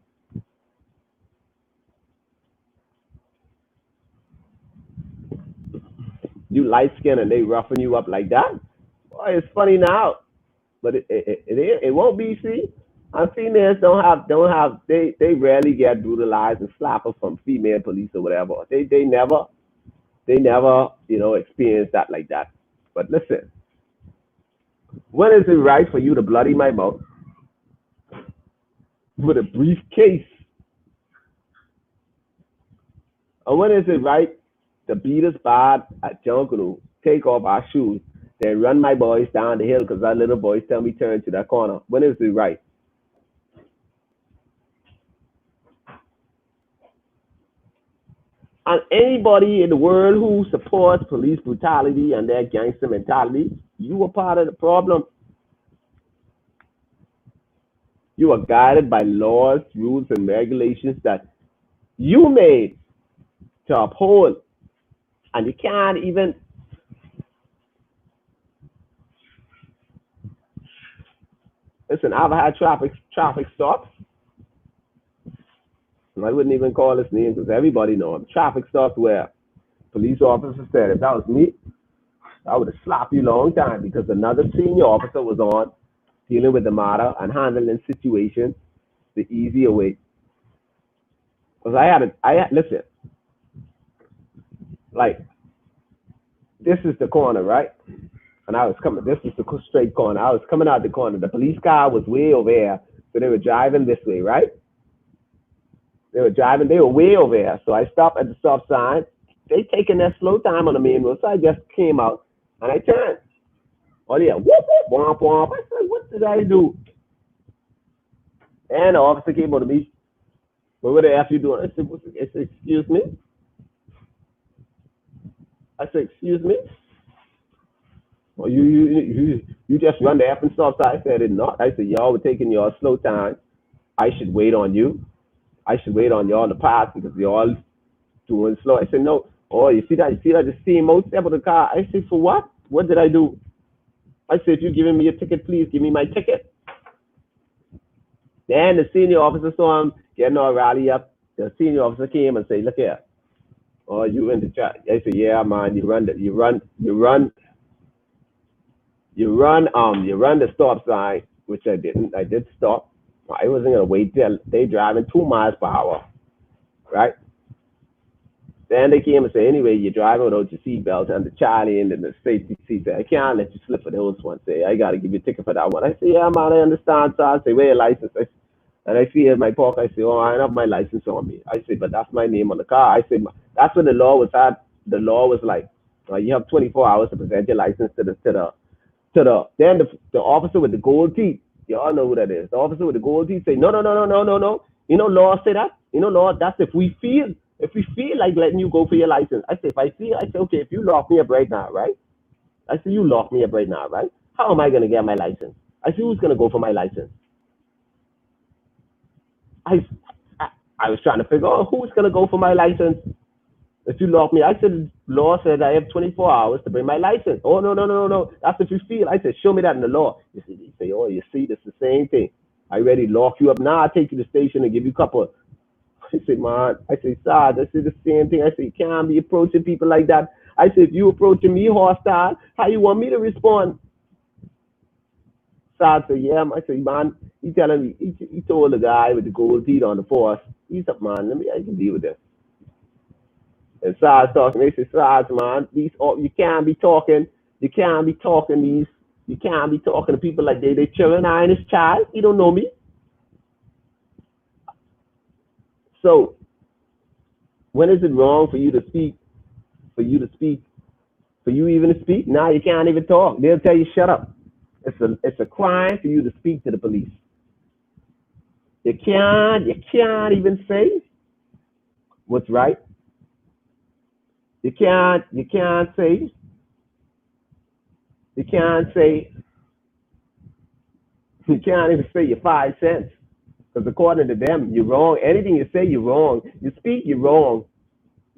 You light skin and they roughing you up like that. Boy, it's funny now, but it won't be. See, and females don't have they rarely get brutalized and slapped from female police or whatever. They never experience that like that. But listen, when is it right for you to bloody my mouth with a briefcase? And when is it right to beat us bad at Junkanoo, take off our shoes, then run my boys down the hill because our little boys tell me turn to that corner? When is it right? And anybody in the world who supports police brutality and their gangster mentality, you are part of the problem. You are guided by laws, rules, and regulations that you made to uphold, and you can't even listen. I've had traffic stops. And I wouldn't even call his name because everybody knows him. Traffic stops where police officer said, if that was me, I would have slapped you a long time because another senior officer was on dealing with the matter and handling situations the easier way. Because listen, like, this is the corner, right? And I was coming, this is the straight corner. I was coming out the corner. The police car was way over here. So they were driving this way, right? They were way over here. So I stopped at the stop sign. They taking their slow time on the main road. So I just came out and I turned. Oh yeah, whoop, whoop, womp, womp. I said, what did I do? And the officer came over to me. What the F you doing? I said, excuse me? I said, excuse me? Well, you just run the F and stop sign. I said, it not. I said, y'all were taking your slow time. I should wait on you. I should wait on y'all to pass because y'all doing slow. I said, no. Oh, you see that? The CMO step of the car. I said, for what? What did I do? I said, if you're giving me a ticket, please give me my ticket. Then the senior officer saw him getting all rally up. The senior officer came and said, look here. Oh, you in the chat. I said, yeah, man, you run the stop sign, which I didn't. I did stop. I wasn't gonna wait till they driving 2 miles per hour, right? Then they came and said, anyway, you're driving without your seatbelt and the Charlie and the safety seat. I can't let you slip for those ones. Say, I gotta give you a ticket for that one. I say, yeah, man, I understand. So I say, where your license? And I see in my pocket. I say, oh, I don't have my license on me. I say, but that's my name on the car. I say, that's what the law was at. The law was like, you have 24 hours to present your license to then the officer with the gold teeth. You all know who that is. The officer with the gold teeth say, no, no, no, no, no, no, no. You know, law say that. You know, law, that's if we feel like letting you go for your license. I say, if I feel, I say, okay, if you lock me up right now, right? I say, you lock me up right now, right? How am I going to get my license? I say, who's going to go for my license? I, I was trying to figure out who's going to go for my license. If you lock me, I said, law said I have 24 hours to bring my license. Oh, no, no, no, no, no. That's if you feel. I said, show me that in the law. You say, oh, you see, this is the same thing. I ready to lock you up. Now I take you to the station and give you a couple. I said, man, I said, Sarge, I said the same thing. I said, you can't be approaching people like that. I said, if you approaching me hostile, how you want me to respond? Sarge said, yeah. I said, man, he telling me, he told the guy with the gold teeth on the force, he's up, man, I can deal with this. And Sarge talking, they say, Sarge, man, you can't be talking to people like they children. I ain't his child. He don't know me. So when is it wrong for you to speak, for you even to speak? Now you can't even talk. They'll tell you shut up. It's a crime for you to speak to the police. You can't even say what's right. You can't say you can't even say your 5 cents. Because according to them, you're wrong. Anything you say, you're wrong. You speak, you're wrong.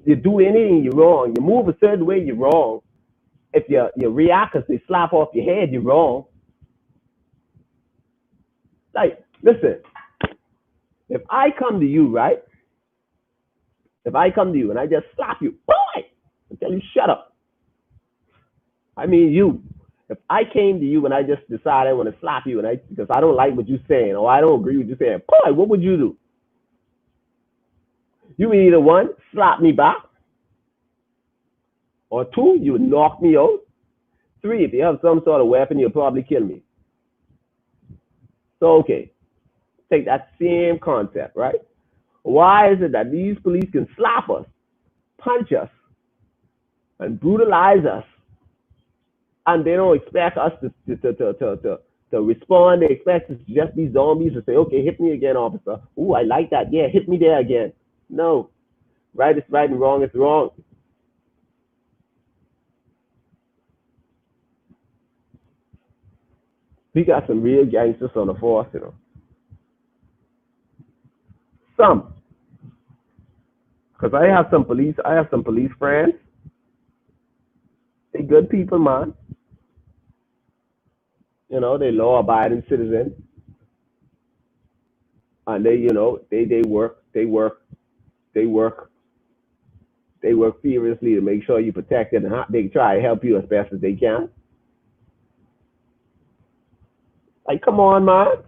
You do anything, you're wrong. You move a certain way, you're wrong. If you react because they slap off your head, you're wrong. Like, listen, if I come to you, right? If I come to you and I just slap you, boy, and tell you shut up. I mean you. If I came to you and I just decided I want to slap you and because I don't like what you're saying or I don't agree with you saying, boy, what would you do? You would either one, slap me back, or two, you would knock me out. Three, if you have some sort of weapon, you'll probably kill me. So okay, take that same concept, right? Why is it that these police can slap us, punch us, and brutalize us, and they don't expect us to respond? They expect us to just be zombies and say, okay, hit me again, officer. Ooh, I like that. Yeah, hit me there again. No. Right is right and wrong is wrong. We got some real gangsters on the force, you know. Some. Because I have some police friends. They good people, man. You know, they law abiding citizens. And they they work, they work furiously to make sure you protected, and they try to help you as best as they can. Like, come on, man.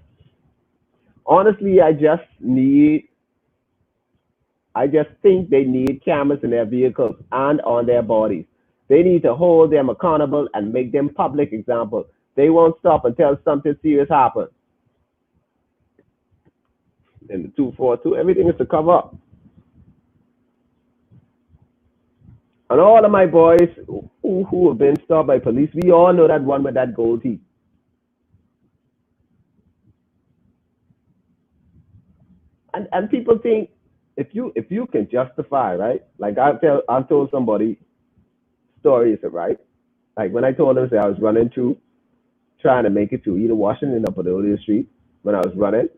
Honestly, I just think they need cameras in their vehicles and on their bodies. They need to hold them accountable and make them public examples. They won't stop until something serious happens. In the 242, everything is to cover up. And all of my boys who have been stopped by police, we all know that one with that gold teeth. And people think if you can justify, right? Like I've told somebody stories, right? Like when I told them that I was running through, trying to make it to either Washington or Padolia Street when I was running,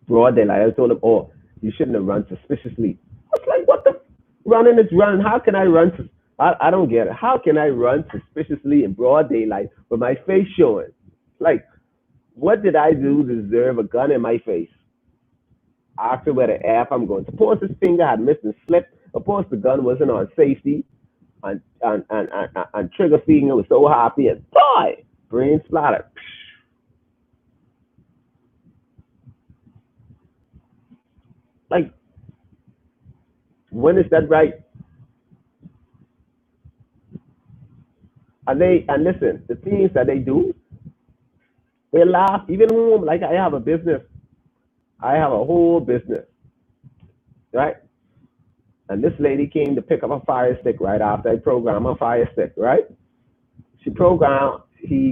broad daylight. I told them, oh, you shouldn't have run suspiciously. I was like, what the running is running. How can I run? I don't get it. How can I run suspiciously in broad daylight with my face showing? Like, what did I do to deserve a gun in my face? After where the F I'm going. Suppose his finger had missed and slipped. Suppose the gun wasn't on safety and trigger finger was so happy and boy, brain splatter. Like, when is that right? And listen, the things that they do, they laugh. Even home, like I have a business. I have a whole business, right? And this lady came to pick up a fire stick right after I programmed a fire stick, right? He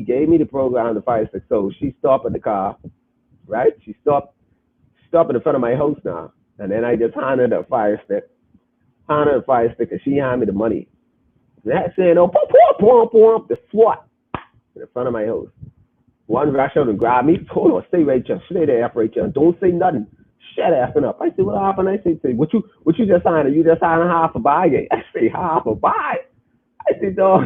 gave me the program, the fire stick. So she stopped at the car, right? Stopped in front of my house now. And then I just handed her the fire stick, and she handed me the money. And that saying, oh, the SWAT in front of my house. One rush out and grab me. Hold on, stay right there. Stay there right there. Don't say nothing. Shut effing up. I said, what happened? I said, what you just signed? You just signed half a buy? I say, half a buy? I said, dog.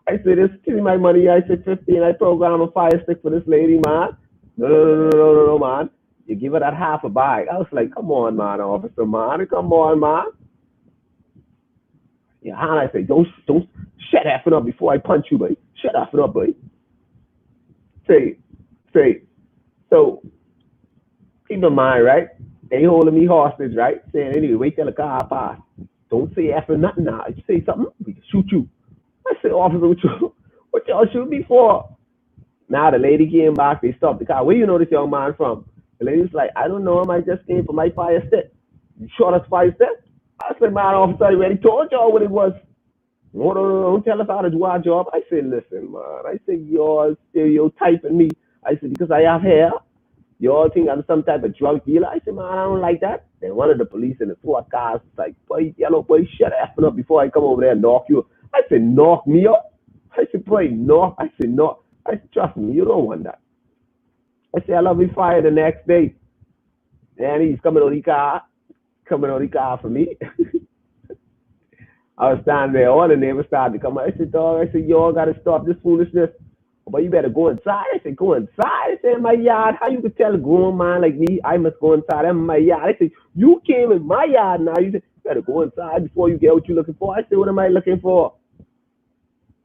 I said, this give me my money. I said, 50, and I program a fire stick for this lady, man. No, man. You give her that half a buy. I was like, come on, man, officer, man. Come on, man. Yeah, and I say, don't shut effing up before I punch you, boy. Shut effing up, boy. Say, say. So, keep in mind, right? They holding me hostage, right? Saying, anyway, wait till the car pass. Don't say effing nothing now. If you say something, we can shoot you. I said, officer, what y'all shoot me for? Now the lady came back, they stopped the car. Where you know this young man from? The lady's like, I don't know him, I just came for my fire stick. You shot us fire stick? I said, man, officer, I already told y'all what it was. No, don't tell us how to do our job. I said, listen, man. I said, y'all stereotyping me. I said, because I have hair, y'all think I'm some type of drug dealer. I said, man, I don't like that. Then one of the police in the SWAT cars was like, boy, yellow boy, shut effing up before I come over there and knock you. I said, knock me up? I said, boy, knock. I said, knock. I said, trust me, you don't want that. I said, I'll be fired the next day. And he's coming on the car for me. I was standing there, all the neighbors started to come out. I said, dog, I said, y'all got to stop this foolishness. But you better go inside. I said, go inside. I said, in my yard. How you could tell a grown man like me, I must go inside. I'm in my yard. I said, you came in my yard now. You said, you better go inside before you get what you're looking for. I said, what am I looking for?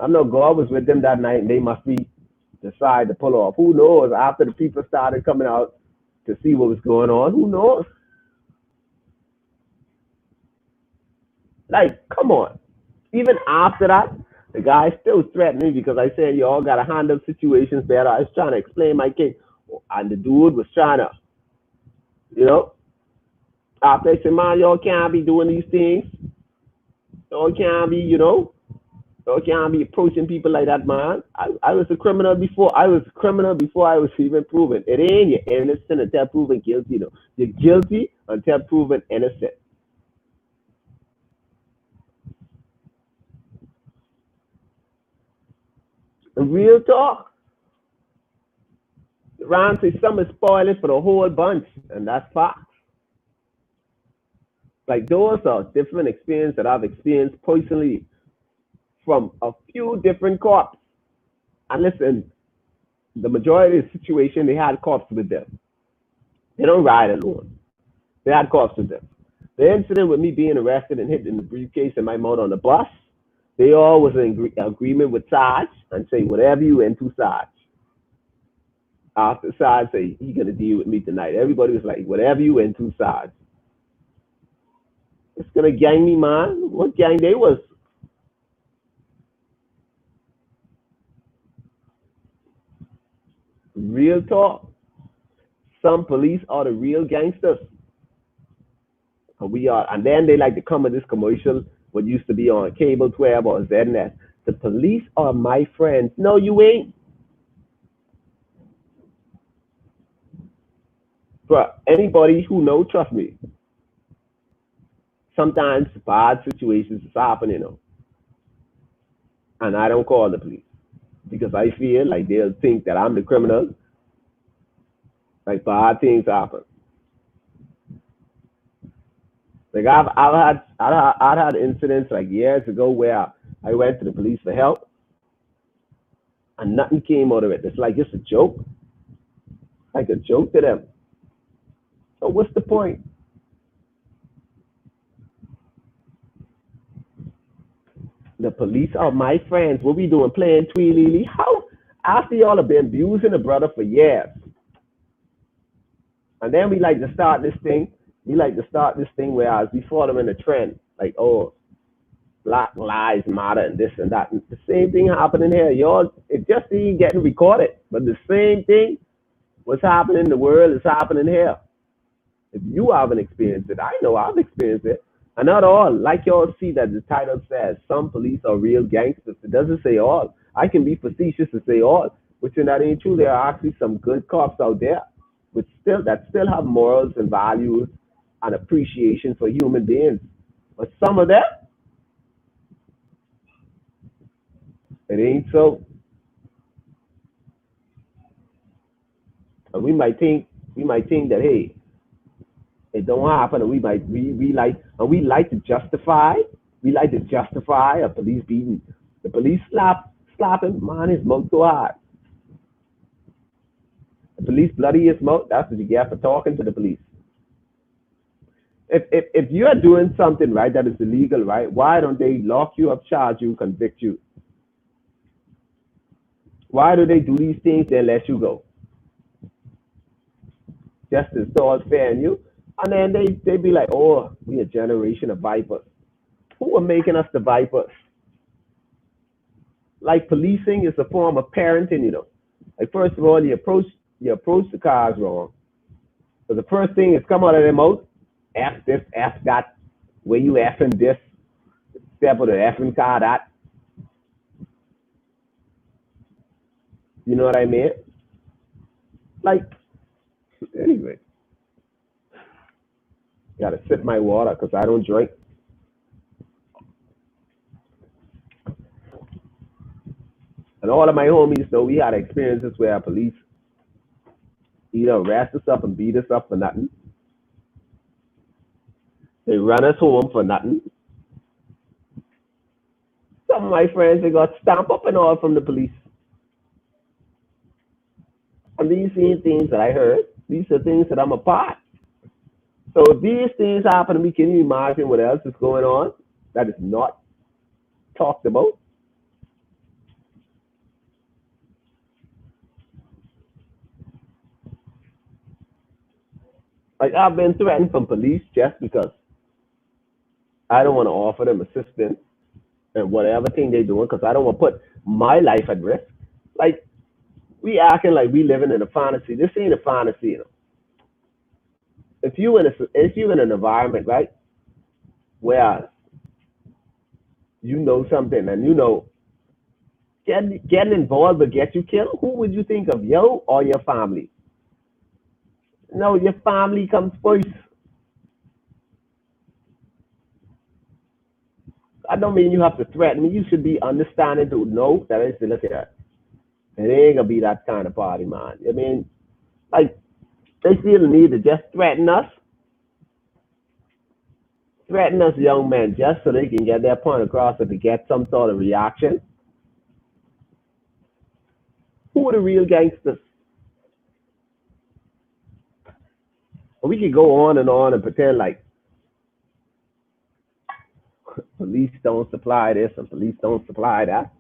I know God was with them that night, and they must be decide to pull off. Who knows? After the people started coming out to see what was going on, who knows? Like, come on. Even after that, the guy still threatened me because I said, y'all got to handle situations better. I was trying to explain my case. And the dude was trying to, you know, after I said, man, y'all can't be doing these things. Y'all can't be, y'all can't be approaching people like that, man. I was a criminal before. I was a criminal before I was even proven. It ain't you're innocent until proven guilty, though. You're guilty until proven innocent. Real talk. Ron says some is spoiling for the whole bunch, and that's fact. Like those are different experiences that I've experienced personally from a few different cops. And listen, the majority of the situation they had cops with them. They don't ride alone. They had cops with them. The incident with me being arrested and hit in the briefcase and my mouth on the bus, they all was in agreement with Sarge and say whatever you into Sarge. After Sarge say he gonna deal with me tonight, everybody was like whatever you into Sarge. It's gonna gang me, man. What gang they was? Real talk. Some police are the real gangsters. And we are, and then they like to come with this commercial, what used to be on Cable 12 or ZNS. The police are my friends. No, you ain't. For anybody who know, trust me. Sometimes bad situations is happening, and I don't call the police because I feel like they'll think that I'm the criminal. Like bad things happen. Like I've had incidents like years ago where I went to the police for help and nothing came out of it. It's like it's a joke, like a joke to them. So what's the point? The police are my friends. What we doing? Playing Tweety? How? After y'all have been abusing a brother for years, and then we like to start this thing. We like to start this thing whereas we follow in a trend, like oh, Black Lives Matter and this and that. And the same thing happening here. Y'all, it just ain't getting recorded, but the same thing what's happening in the world is happening here. If you haven't experienced it, I know I've experienced it. And not all. Like y'all see that the title says, some police are real gangsters. It doesn't say all. I can be facetious to say all, which in that ain't true. There are actually some good cops out there, which still have morals and values and appreciation for human beings. But some of them, it ain't so. And we might think that hey, it don't happen, and we like to justify a police beating. The police slapping man his mouth so hard. The police bloody his mouth. That's what you get for talking to the police. If you are doing something right that is illegal, right? Why don't they lock you up, charge you, convict you? Why do they do these things? Then let you go. Justice is all fair in you, and then they be like, oh, we a generation of vipers. Who are making us the vipers? Like policing is a form of parenting. Like first of all, you approach the cars wrong. So the first thing is come out of their mouth, F this, F that, where you effing this, step of the effing car that. You know what I mean? Like anyway, gotta sip my water because I don't drink. And all of my homies know we had experiences where police either arrest us up and beat us up for nothing. They run us home for nothing. Some of my friends, they got stamped up and all from the police. And these same things that I heard, these are things that I'm a part. So if these things happen to me, can you imagine what else is going on that is not talked about? Like I've been threatened from police just because I don't want to offer them assistance and whatever thing they're doing because I don't want to put my life at risk. Like we acting like we living in a fantasy. This ain't a fantasy. You know? If you in an environment right where you know something and you know getting involved will get you killed, who would you think of, yo or your family? No, your family comes first. I don't mean you have to threaten me. You should be understanding to know that it's look at that. It ain't gonna be that kind of party, man. I mean, like they feel the need to just threaten us young men just so they can get their point across or to get some sort of reaction. Who are the real gangsters? We could go on and pretend like police don't supply this and police don't supply that.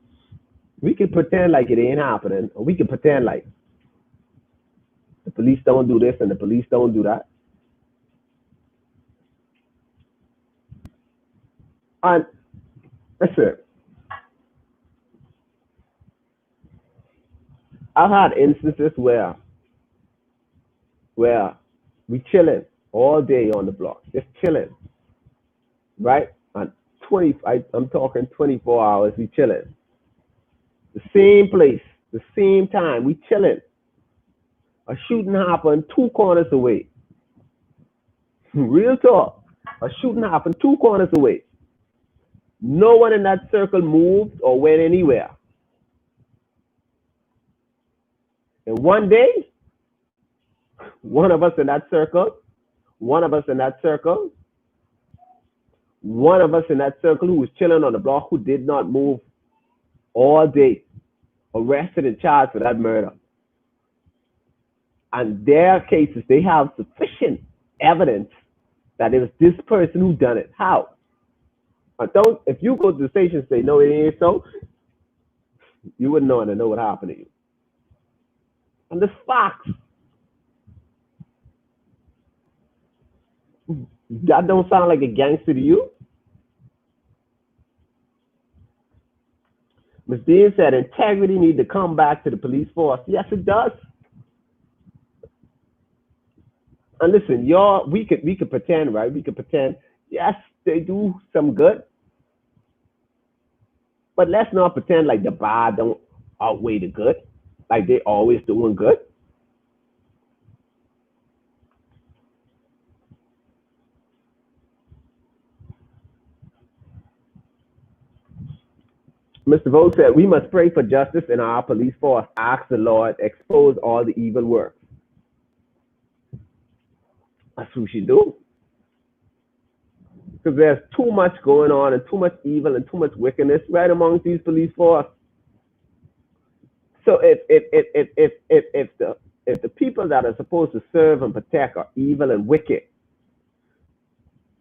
We could pretend like it ain't happening, or we could pretend like the police don't do this and the police don't do that. And listen, I've had instances where we chilling all day on the block, just chilling, right? And I'm talking 24 hours, we chilling. The same place, the same time, we chilling. A shooting happened 2 corners away. Real talk. A shooting happened 2 corners away. No one in that circle moved or went anywhere. And one day, one of us in that circle, one of us in that circle, one of us in that circle who was chilling on the block who did not move all day, arrested and charged for that murder. And their cases, they have sufficient evidence that it was this person who done it. How? I don't. If you go to the station and say no, it ain't so, you wouldn't know what happened to you. And the facts. That don't sound like a gangster to you. Ms. Dean said integrity need to come back to the police force. Yes, it does. And listen, y'all, we could pretend, right? We could pretend, yes, they do some good, but let's not pretend like the bad don't outweigh the good, like they always doing good. Mr. Vogt said we must pray for justice in our police force. Ask the Lord, expose all the evil work. That's what we should do. Because there's too much going on and too much evil and too much wickedness right amongst these police force. So if the people that are supposed to serve and protect are evil and wicked,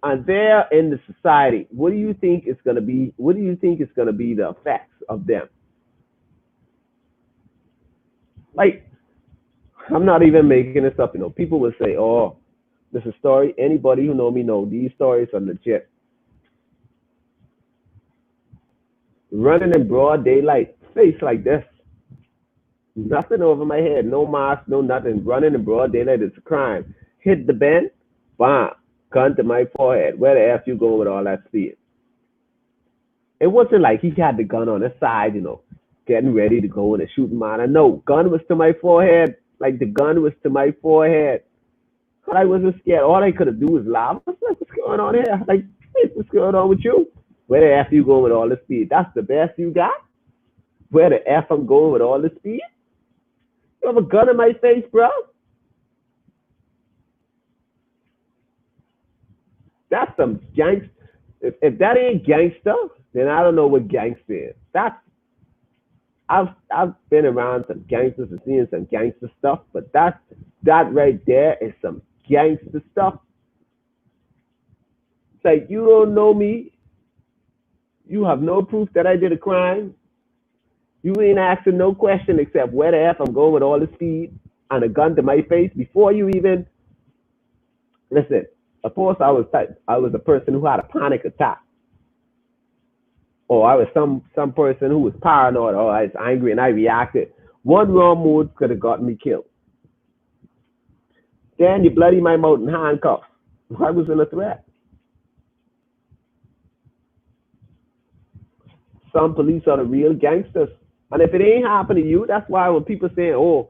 and they're in the society, what do you think is going to be? What do you think is going to be the effects of them? Like, I'm not even making this up. You know, people will say, "Oh, this is a story." Anybody who know me know these stories are legit. Running in broad daylight, face like this, nothing over my head, no mask, no nothing. Running in broad daylight is a crime. Hit the bend, bam, gun to my forehead. Where the f you going with all that speed? It wasn't like he had the gun on his side, you know, getting ready to go in a shooting man. And no, gun was to my forehead. Like the gun was to my forehead. I wasn't scared. All I could have do was laugh. I was like, what's going on here? Like, hey, what's going on with you? Where the F you going with all the speed? That's the best you got? Where the F I'm going with all the speed? You have a gun in my face, bro? That's some gangster. If that ain't gangster, then I don't know what gangster is. I've been around some gangsters and seen some gangster stuff, but that right there is some gangster stuff. It's like you don't know me, you have no proof that I did a crime. You ain't asking no question except where the F I'm going with all the speed and a gun to my face before you even listen. Of course, I was a person who had a panic attack, or I was some person who was paranoid, or I was angry and I reacted. One wrong move could have gotten me killed. Then you bloody my mouth in handcuffs. I was in a threat. Some police are the real gangsters. And if it ain't happened to you, that's why when people say, oh,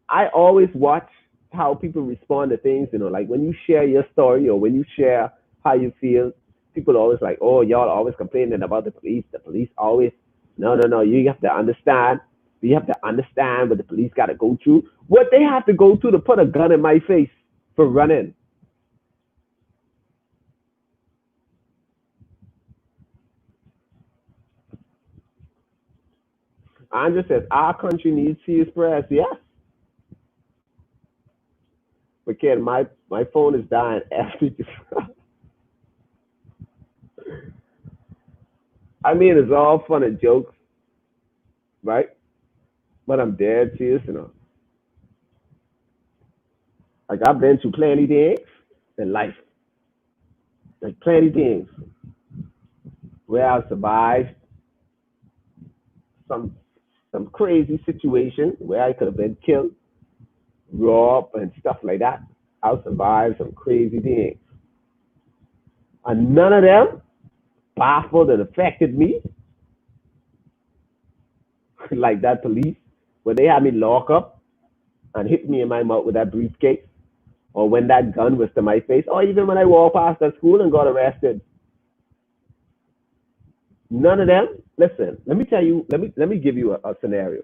I always watch how people respond to things, like when you share your story or when you share how you feel, people are always like, oh, y'all always complaining about the police. The police always, no, no, no, you have to understand. You have to understand what the police got to go through. What they have to go through to put a gun in my face for running. Andrew says, our country needs serious prayers. Yes. But kid, my phone is dying after I mean, it's all fun and jokes, right? But I'm dead serious. Like I've been through plenty things in life, like plenty things where I survived some some crazy situation where I could have been killed, robbed, and stuff like that. I survived some crazy things, and none of them baffled and affected me like that police when they had me lock up and hit me in my mouth with that briefcase, or when that gun was to my face, or even when I walked past that school and got arrested. None of them. Listen, let me tell you. Let me give you a scenario.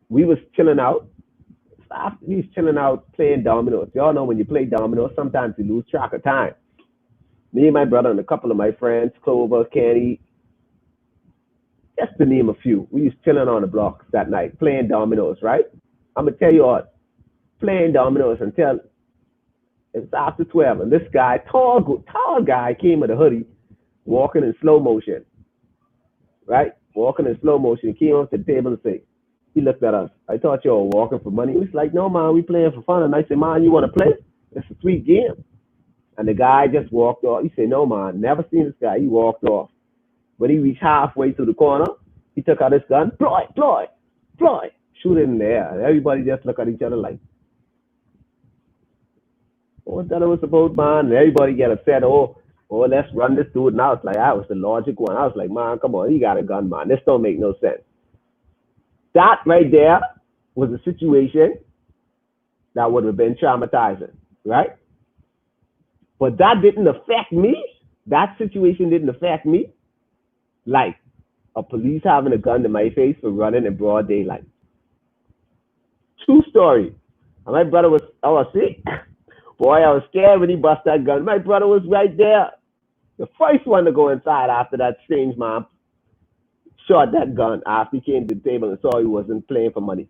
We was chilling out. After we was chilling out playing dominoes. Y'all know when you play dominoes, sometimes you lose track of time. Me and my brother and a couple of my friends, Clover, Kenny, just to name a few, we was chilling on the blocks that night playing dominoes. Right? I'm gonna tell you all, playing dominoes until it's after 12, and this guy, tall guy, came with a hoodie, walking in slow motion, right? Walking in slow motion. He came up to the table and said, he looked at us. I thought you were walking for money. He was like, no, man, we playing for fun. And I said, man, you want to play? It's a sweet game. And the guy just walked off. He said, no, man, never seen this guy. He walked off. When he reached halfway to the corner, he took out his gun, Ploy, Ploy, Ploy, shoot it in the air. And everybody just looked at each other like, what that was about, man? And everybody get upset. Oh, let's run this dude. And I was like, I was the logic one. I was like, man, come on, he got a gun, man. This don't make no sense. That right there was a situation that would have been traumatizing, right? But that didn't affect me. That situation didn't affect me like a police having a gun to my face for running in broad daylight. True story. And my brother was, oh, see, boy, I was scared when he bust that gun. My brother was right there. The first one to go inside after that strange man shot that gun after he came to the table and saw he wasn't playing for money.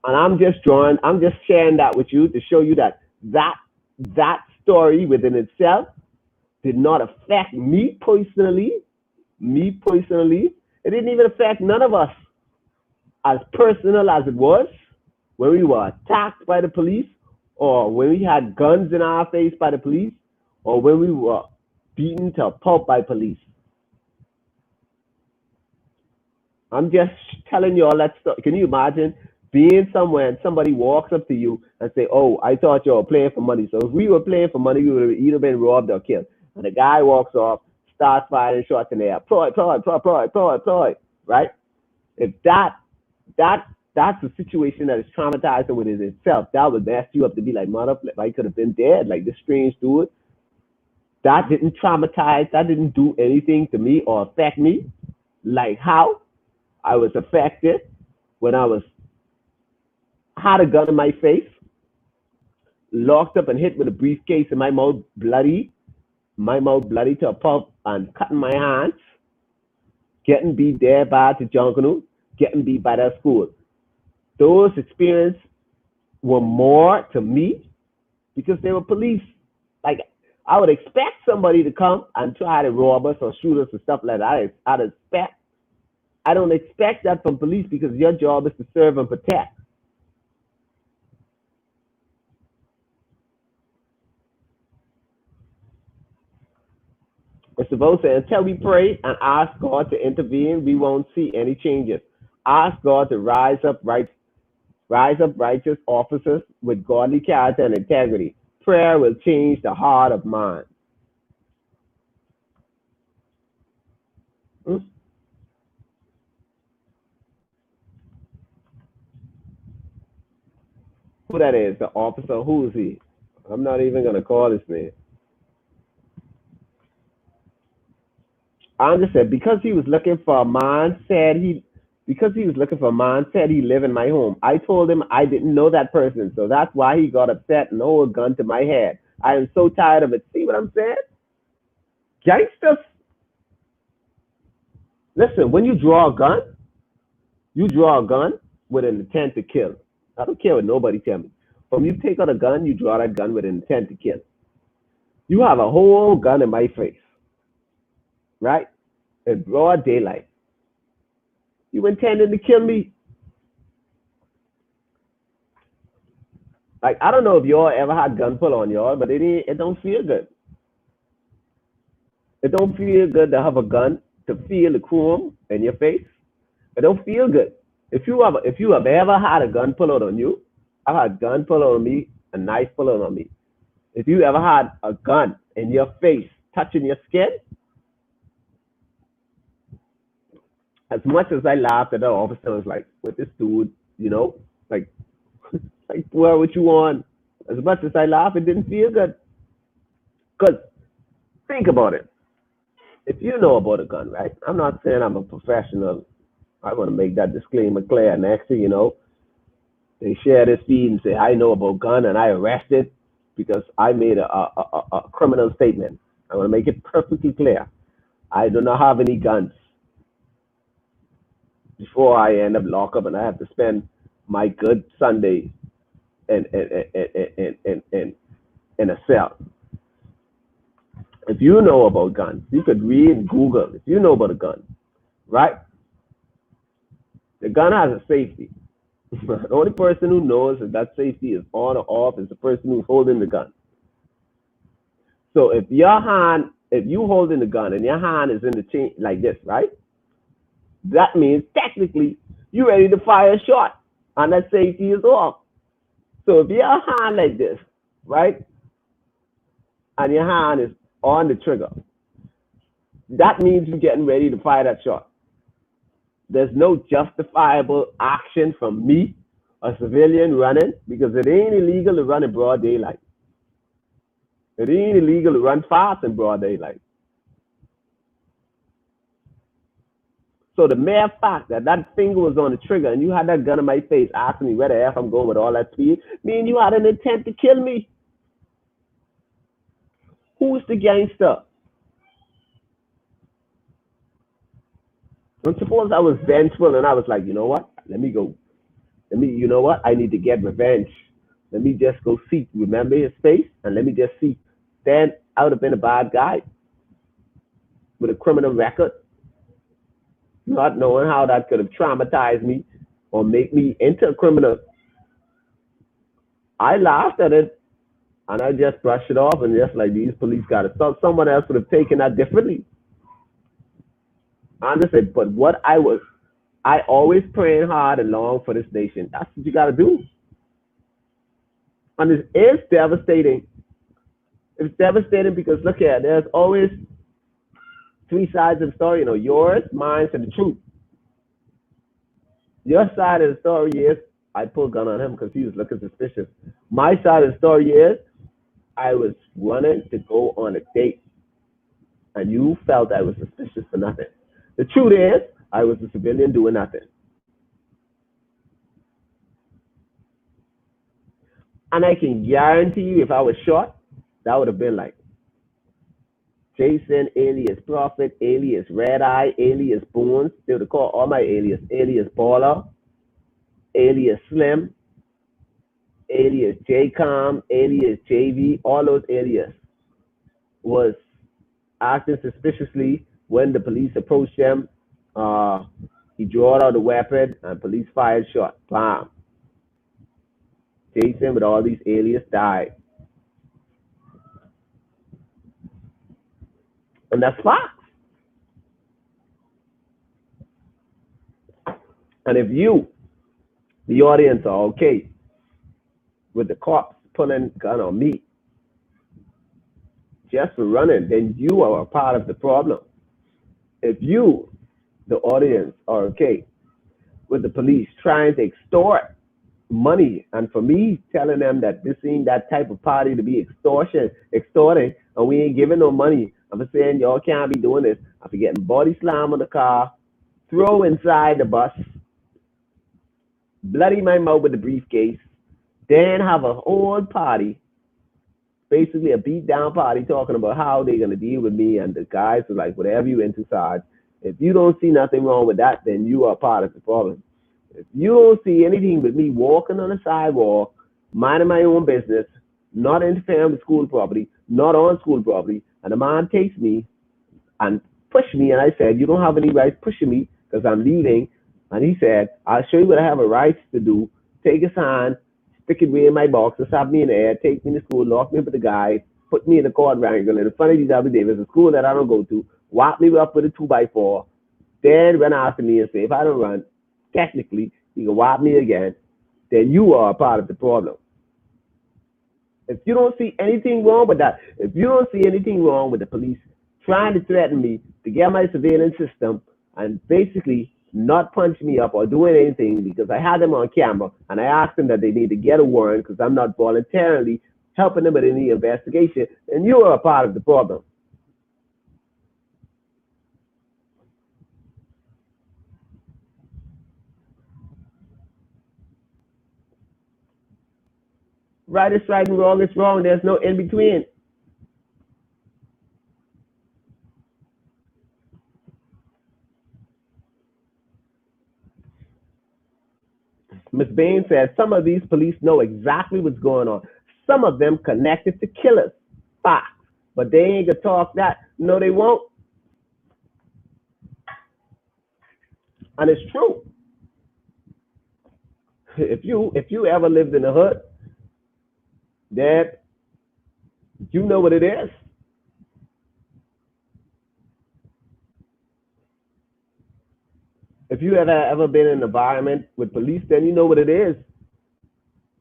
And I'm just sharing that with you to show you that story within itself did not affect me personally. Me personally, it didn't even affect none of us as personal as it was when we were attacked by the police, or when we had guns in our face by the police, or when we were beaten to a pulp by police. I'm just telling you all that stuff. Can you imagine being somewhere and somebody walks up to you and say, oh, I thought you were playing for money. So if we were playing for money, we would have either been robbed or killed. And the guy walks off, starts firing shots in the air. Ploy, ploy, ploy, ploy, ploy, ploy. Right? If that's a situation that is traumatizing within itself, that would mess you up to be like, mother, I could have been dead. Like this strange dude. That didn't traumatize, that didn't do anything to me or affect me. Like how I was affected when I was had a gun in my face, locked up and hit with a briefcase in my mouth, bloody, my mouth bloody to a pulp and cutting my hands, getting beat there by the jungle, getting beat by that school. Those experiences were more to me because they were police. Like I would expect somebody to come and try to rob us or shoot us and stuff like that. I'd expect. I don't expect that from police because your job is to serve and protect. It's supposed to until we pray and ask God to intervene, we won't see any changes. Ask God to rise up righteous officers with godly character and integrity. Prayer will change the heart of man. Hmm? Who that is? The officer? Who is he? I'm not even gonna call his name. I just said because he was looking for a man, said he because he was looking for a man, said he lived in my home. I told him I didn't know that person, so that's why he got upset and hold a gun to my head. I am so tired of it. See what I'm saying? Gangsters, listen, when you draw a gun with an intent to kill. I don't care what nobody tell me. When you take out a gun, you draw that gun with an intent to kill. You have a whole gun in my face, right? In broad daylight. You intended to kill me. Like I don't know if y'all ever had gun pull on y'all, but it don't feel good. It don't feel good to have a gun to feel the chrome in your face. It don't feel good. If you have ever had a gun pull out on you, I've had gun pull out on me, a knife pull out on me. If you ever had a gun in your face touching your skin, as much as I laughed at the officer, I was like, with this dude, like, like, well, what you want? As much as I laughed, it didn't feel good. Because think about it. If you know about a gun, right? I'm not saying I'm a professional. I want to make that disclaimer clear. Next thing you know, they share this feed and say, I know about gun and I arrested because I made a criminal statement. I want to make it perfectly clear. I do not have any guns before I end up locked up and I have to spend my good Sunday in a cell. If you know about guns, you could read Google. If you know about a gun, right? The gun has a safety. The only person who knows if that safety is on or off is the person who's holding the gun. So if you holding the gun and your hand is in the chain like this, right? That means technically you're ready to fire a shot, and that safety is off. So if your hand like this, right, and your hand is on the trigger, that means you're getting ready to fire that shot. There's no justifiable action from me, a civilian running, because it ain't illegal to run in broad daylight. It ain't illegal to run fast in broad daylight. So the mere fact that that finger was on the trigger and you had that gun in my face asking me where the F I'm going with all that speed, mean you had an intent to kill me. Who's the gangster? And suppose I was vengeful and I was like, you know what? Let me go. You know what? I need to get revenge. Let me just go see, remember his face, and let me just see. Then I would have been a bad guy with a criminal record, not knowing how that could have traumatized me or make me into a criminal. I laughed at it and I just brushed it off and just like these police got it. So someone else would have taken that differently. I just said, but I always praying hard and long for this nation. That's what you got to do. And it is devastating. It's devastating because look at it, there's always three sides of the story. Yours, mine, and the truth. Your side of the story is I pulled a gun on him because he was looking suspicious. My side of the story is I was running to go on a date, and you felt I was suspicious for nothing. The truth is I was a civilian doing nothing. And I can guarantee you, if I was shot, that would have been like, Jason, alias Prophet, alias Red Eye, alias Bones. They would call all my alias. Alias Baller, alias Slim, alias JCOM, alias JV. All those alias was acting suspiciously when the police approached them. Uh, he drew out the weapon and police fired shot. Bam. Jason with all these alias died. And that's facts. And if you, the audience, are okay with the cops pulling a gun on me just for running, then you are a part of the problem. If you, the audience, are okay with the police trying to extort money, and for me telling them that this ain't that type of party to be extorting, and we ain't giving no money. I'm saying y'all can't be doing this. I'm getting body slam on the car, throw inside the bus, bloody my mouth with the briefcase, then have a whole party, basically a beat down party, talking about how they're gonna deal with me, and the guys are like, whatever you into, Sarge. If you don't see nothing wrong with that, then you are part of the problem. If you don't see anything but me walking on the sidewalk, minding my own business, not interfering with school property, not on school property, and the man takes me and pushed me, and I said, you don't have any rights pushing me because I'm leaving. And he said, I'll show you what I have a right to do. Take his hand, stick it way in my box, and slap me in the air, take me to school, lock me up with the guy, put me in the quadrangle in front of these other Davis, a school that I don't go to, whop me up with a 2x4, then run after me and say, if I don't run, technically, you can whop me again, then you are a part of the problem. If you don't see anything wrong with that, if you don't see anything wrong with the police trying to threaten me to get my surveillance system and basically not punch me up or doing anything because I had them on camera and I asked them that they need to get a warrant because I'm not voluntarily helping them with any investigation, then you are a part of the problem. Right is right and wrong is wrong. There's no in between. Ms. Bain says some of these police know exactly what's going on. Some of them connected to killers. Facts. But they ain't gonna talk that. No, they won't. And it's true. If you ever lived in the hood, that you know what it is. If you ever been in an environment with police, then you know what it is.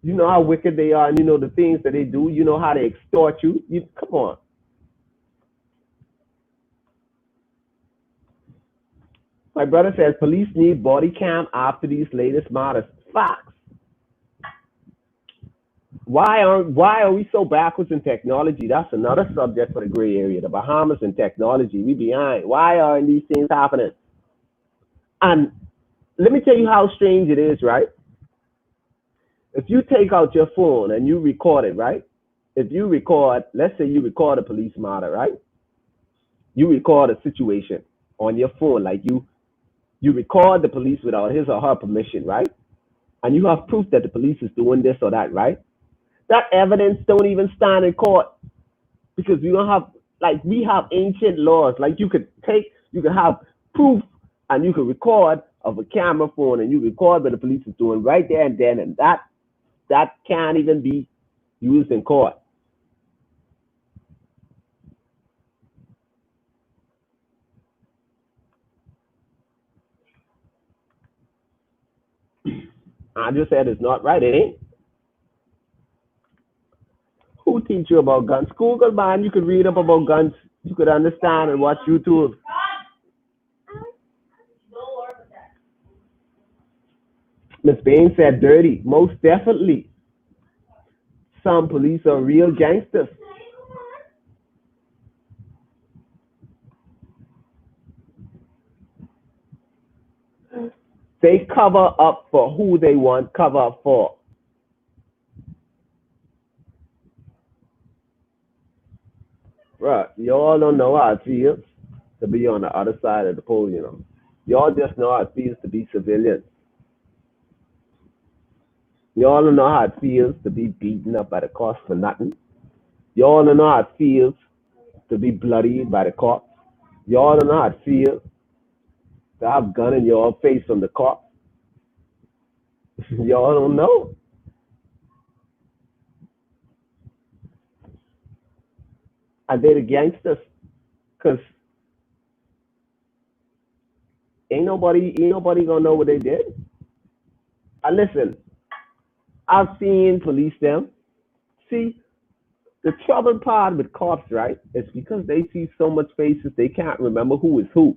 You know how wicked they are, and you know the things that they do. You know how they extort you. Come on. My brother says police need body cam after these latest matters. Facts. Why are we so backwards in technology? That's another subject for the gray area. The Bahamas and technology, we behind. Why aren't these things happening? And let me tell you how strange it is, right? If you take out your phone and you record it, right? If you record, let's say you record a police matter, right? You record a situation on your phone, like you record the police without his or her permission, right? And you have proof that the police is doing this or that, right? That evidence don't even stand in court because we don't have, like, we have ancient laws. Like you could have proof and you could record of a camera phone and you record what the police is doing right there and then, and that can't even be used in court. I just said it's not right, it ain't. Who teach you about guns? Google, man, you could read up about guns. You could understand and watch YouTube. Miss Bain said dirty. Most definitely. Some police are real gangsters. They cover up for who they want cover up for. Right. Y'all don't know how it feels to be on the other side of the pole, Y'all just know how it feels to be civilians. Y'all don't know how it feels to be beaten up by the cops for nothing. Y'all don't know how it feels to be bloodied by the cops. Y'all don't know how it feels to have a gun in your face from the cops. Y'all don't know. And they the gangsters. Cause ain't nobody gonna know what they did. And listen, I've seen police them. See, the trouble part with cops, right, is because they see so much faces they can't remember who is who.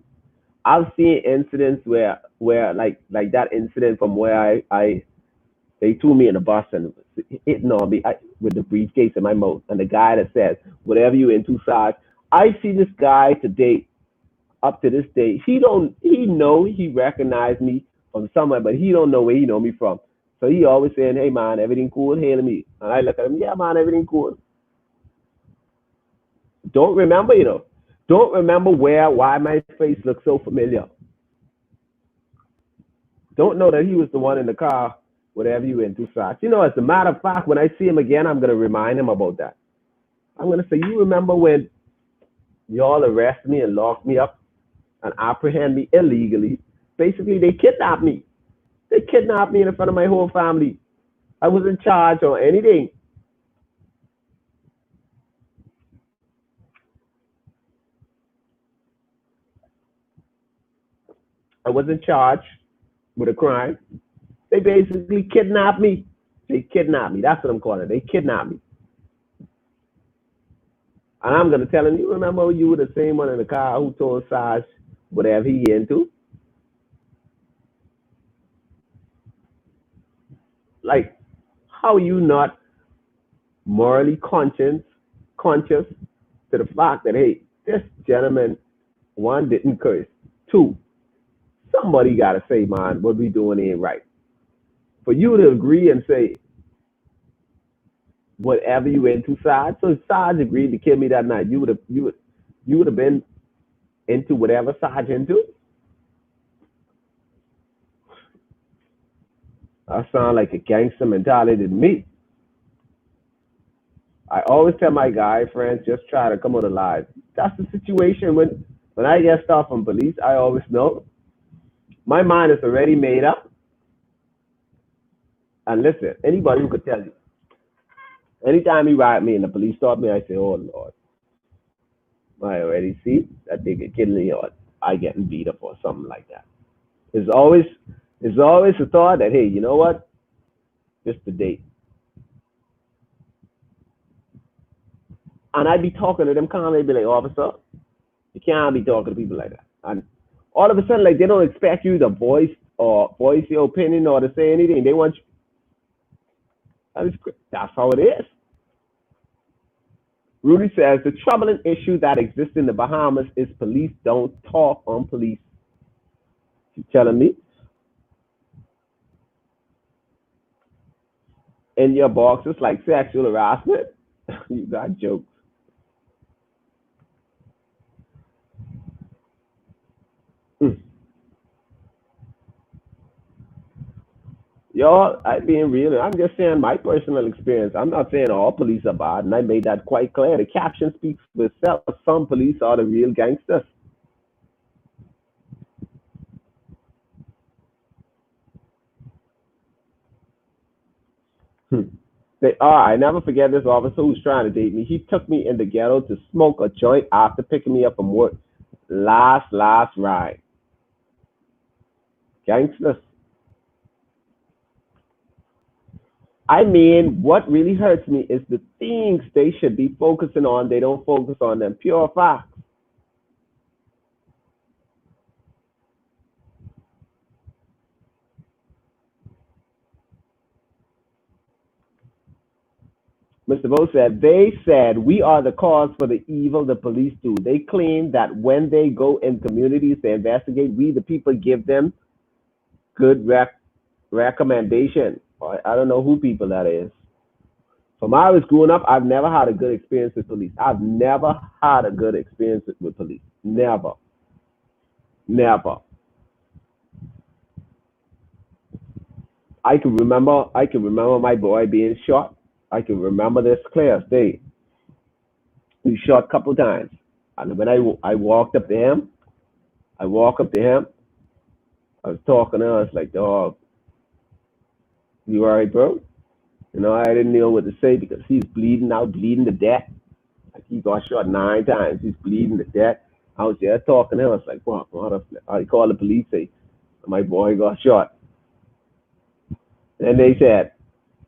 I've seen incidents where like that incident from where I they threw me in the bus and hitting on me with the briefcase in my mouth, and the guy that says whatever you into size. I see this guy today, up to this day. He recognized me from somewhere, but he don't know where he know me from. So he always saying, "Hey man, everything cool?" Hailing me, and I look at him, "Yeah man, everything cool." Don't remember, don't remember why my face looks so familiar. Don't know that he was the one in the car, whatever you went too fast. As a matter of fact, when I see him again, I'm gonna remind him about that. I'm gonna say, you remember when y'all arrested me and locked me up and apprehend me illegally? Basically, they kidnapped me. They kidnapped me in front of my whole family. I wasn't charged or anything. I wasn't charged with a crime. They basically kidnapped me. They kidnapped me. That's what I'm calling it. They kidnapped me. And I'm gonna tell him, you remember you were the same one in the car who told Saj whatever he into? Like, how are you not morally conscious to the fact that hey, this gentleman, one, didn't curse. Two, somebody gotta say, man, what we doing ain't right. For you to agree and say whatever you into Saj, so if Saj agreed to kill me that night, you would have been into whatever Saj into? That sound like a gangster mentality to me. I always tell my guy friends, just try to come out alive. That's the situation when I get stuff from police. I always know my mind is already made up. And listen, anybody who could tell you, anytime he ride me and the police stop me, I say, "Oh Lord, I already see that they get killing me or I getting beat up or something like that." It's always it's always a thought that hey, you know what? Just the date. And I'd be talking to them calmly, be like, "Officer, you can't be talking to people like that." And all of a sudden, like they don't expect you to voice your opinion or to say anything. They want you. That's how it is. Rudy says the troubling issue that exists in the Bahamas is police don't talk on police. You telling me in your boxes like sexual harassment? You got jokes. Mm. Y'all, I being real. I'm just saying my personal experience. I'm not saying all police are bad, and I made that quite clear. The caption speaks for itself. Some police are the real gangsters. Hmm. They are. I never forget this officer who was trying to date me. He took me in the ghetto to smoke a joint after picking me up from work. Last ride. Gangsters. I mean, what really hurts me is the things they should be focusing on. They don't focus on them. Pure facts. Mr. Bo said, they said we are the cause for the evil the police do. They claim that when they go in communities to investigate, we, the people, give them good recommendation. I don't know who people that is. From when I was growing up, I've never had a good experience with police. I've never had a good experience with police. Never. Never. I can remember my boy being shot. I can remember this clear as day. He was shot a couple of times. And when I walked up to him, I walked up to him, I was talking to him, I was like, dog, you alright, bro? You know, I didn't know what to say because he's bleeding out, bleeding to death. Like he got shot 9 times. He's bleeding to death. I was there talking to him. I was like, what? I called the police. Say, my boy got shot. Then they said,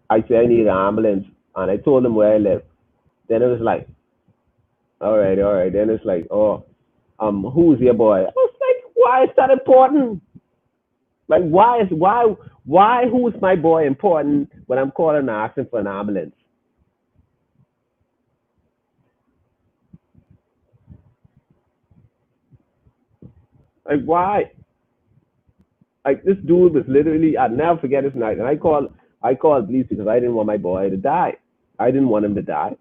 I said, I need an ambulance. And I told them where I live. Then it was like, all right, all right. Then it's like, oh, who's your boy? I was like, why is that important? Like, why, who's my boy important when I'm calling and asking for an ambulance? Like, why? Like, this dude was literally, I'll never forget this night. And I called police because I didn't want my boy to die. I didn't want him to die.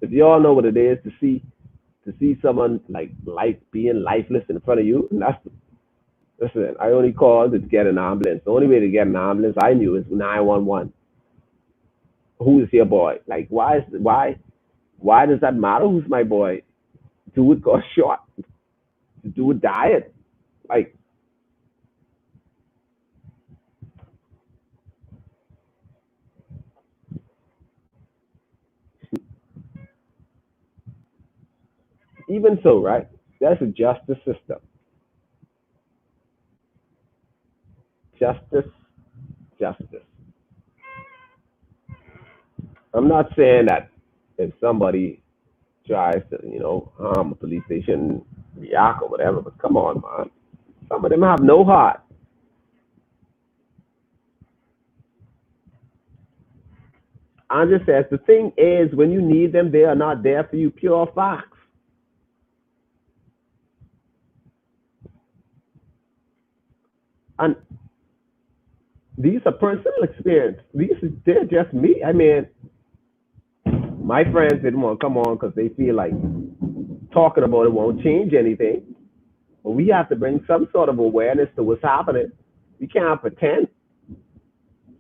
If you all know what it is to see someone like life being lifeless in front of you, and that's listen. I only called to get an ambulance. The only way to get an ambulance I knew is 911. Who is your boy? Like, why does that matter? Who's my boy? Dude got shot. Dude died. Like, even so, right? That's a justice system. Justice, justice. I'm not saying that if somebody tries to, harm a police station, react or whatever, but come on, man. Some of them have no heart. I just says the thing is, when you need them, they are not there for you. Pure facts. And these are personal experience. They're just me. I mean, my friends didn't want to come on because they feel like talking about it won't change anything. But we have to bring some sort of awareness to what's happening. We can't pretend.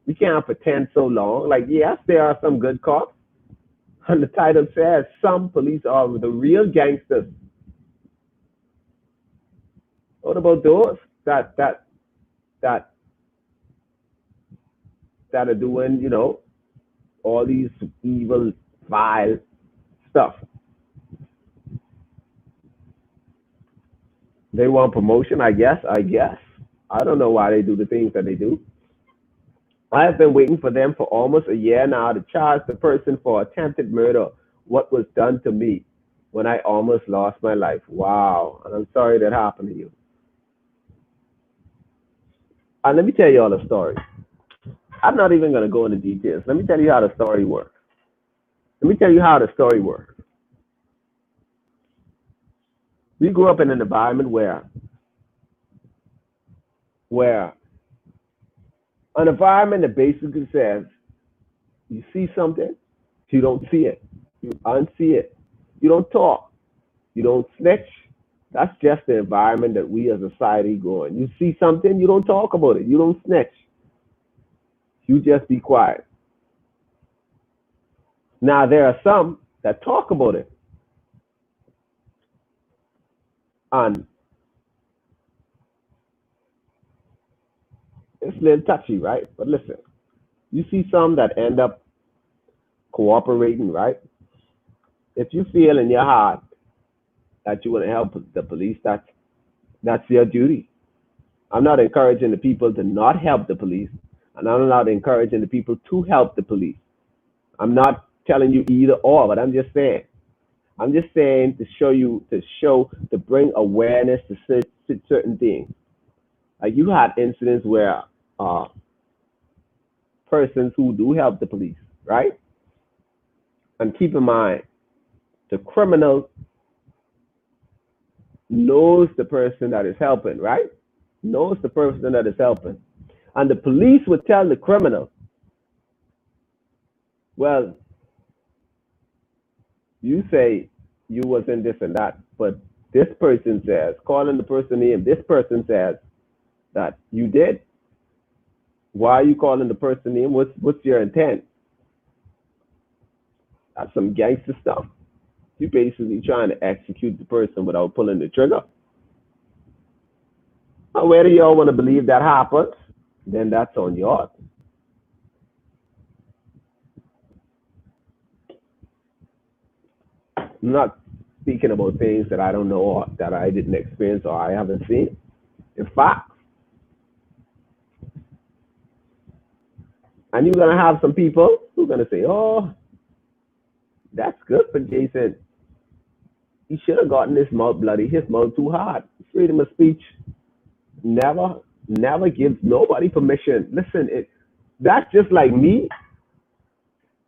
We can't pretend so long. Like, yes, there are some good cops. And the title says some police are the real gangsters. What about those that that are doing, all these evil, vile stuff? They want promotion, I guess. I guess. I don't know why they do the things that they do. I have been waiting for them for almost a year now to charge the person for attempted murder. What was done to me when I almost lost my life. Wow. And I'm sorry that happened to you. And let me tell you all the story. I'm not even going to go into details. Let me tell you how the story works. Let me tell you how the story works. We grew up in an environment where an environment that basically says you see something, you don't see it, you unsee it, you don't talk, you don't snitch. That's just the environment that we as a society go in. You see something, you don't talk about it, you don't snitch, you just be quiet. Now there are some that talk about it, and it's a little touchy, right? But listen, you see some that end up cooperating, right? If you feel in your heart that you want to help the police, that's your duty. I'm not encouraging the people to not help the police, and I'm not encouraging the people to help the police. I'm not telling you either or, but I'm just saying. I'm just saying to bring awareness to certain things. Like you had incidents where uh, persons who do help the police, right? And keep in mind, the criminal knows the person that is helping, right? Knows the person that is helping. And the police would tell the criminal, Well, you say you was in this and that, but this person says, calling the person name, this person says that you did. Why are you calling the person name? What's your intent? That's some gangster stuff. You basically trying to execute the person without pulling the trigger. Now, whether y'all want to believe that happens, then that's on y'all. I'm not speaking about things that I don't know or that I didn't experience or I haven't seen. In fact, and you're gonna have some people who are gonna say, "Oh, that's good for Jason. He should have gotten his mouth bloody. His mouth too hard. Freedom of speech never, never gives nobody permission. Listen, that's just like me.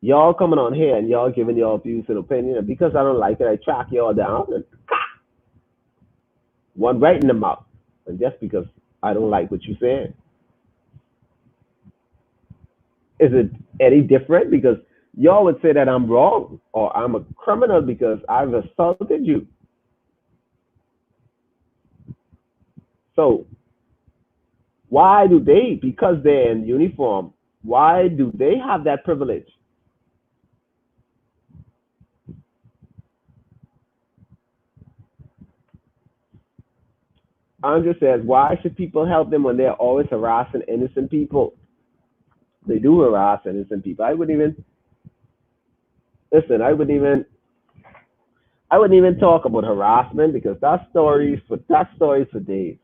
Y'all coming on here and y'all giving y'all views and opinion, and because I don't like it, I track y'all down and one right in the mouth. And just because I don't like what you're saying, is it any different? Because y'all would say that I'm wrong or I'm a criminal because I've assaulted you. So why do they, because they're in uniform, why do they have that privilege? Andrew says, why should people help them when they're always harassing innocent people? They do harass innocent people. I wouldn't even listen. I wouldn't even talk about harassment because that stories for days.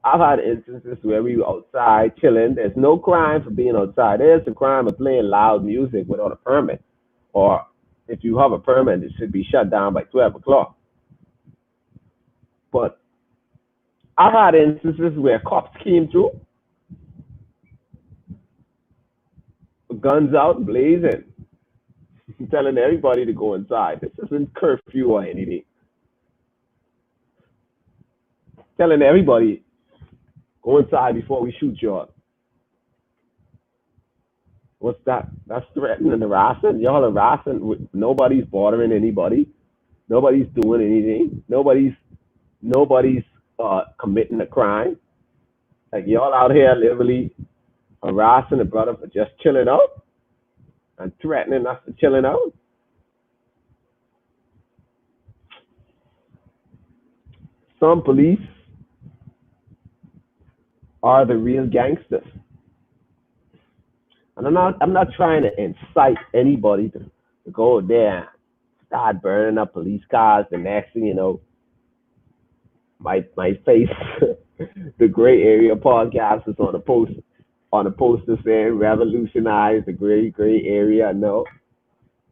I've had instances where we were outside chilling. There's no crime for being outside. There's a crime of playing loud music without a permit, or if you have a permit, it should be shut down by 12 o'clock. But I've had instances where cops came through, guns out, blazing, telling everybody to go inside. This isn't curfew or anything. Telling everybody go inside before we shoot you all. What's that? That's threatening and harassing. Y'all harassing. Nobody's bothering anybody. Nobody's doing anything. Nobody's committing a crime. Like y'all out here literally harassing the brother for just chilling out and threatening us for chilling out. Some police are the real gangsters. And I'm not trying to incite anybody to go there and start burning up police cars. The next thing you know, my face, the gray area podcast is on a poster saying revolutionize the gray area. No,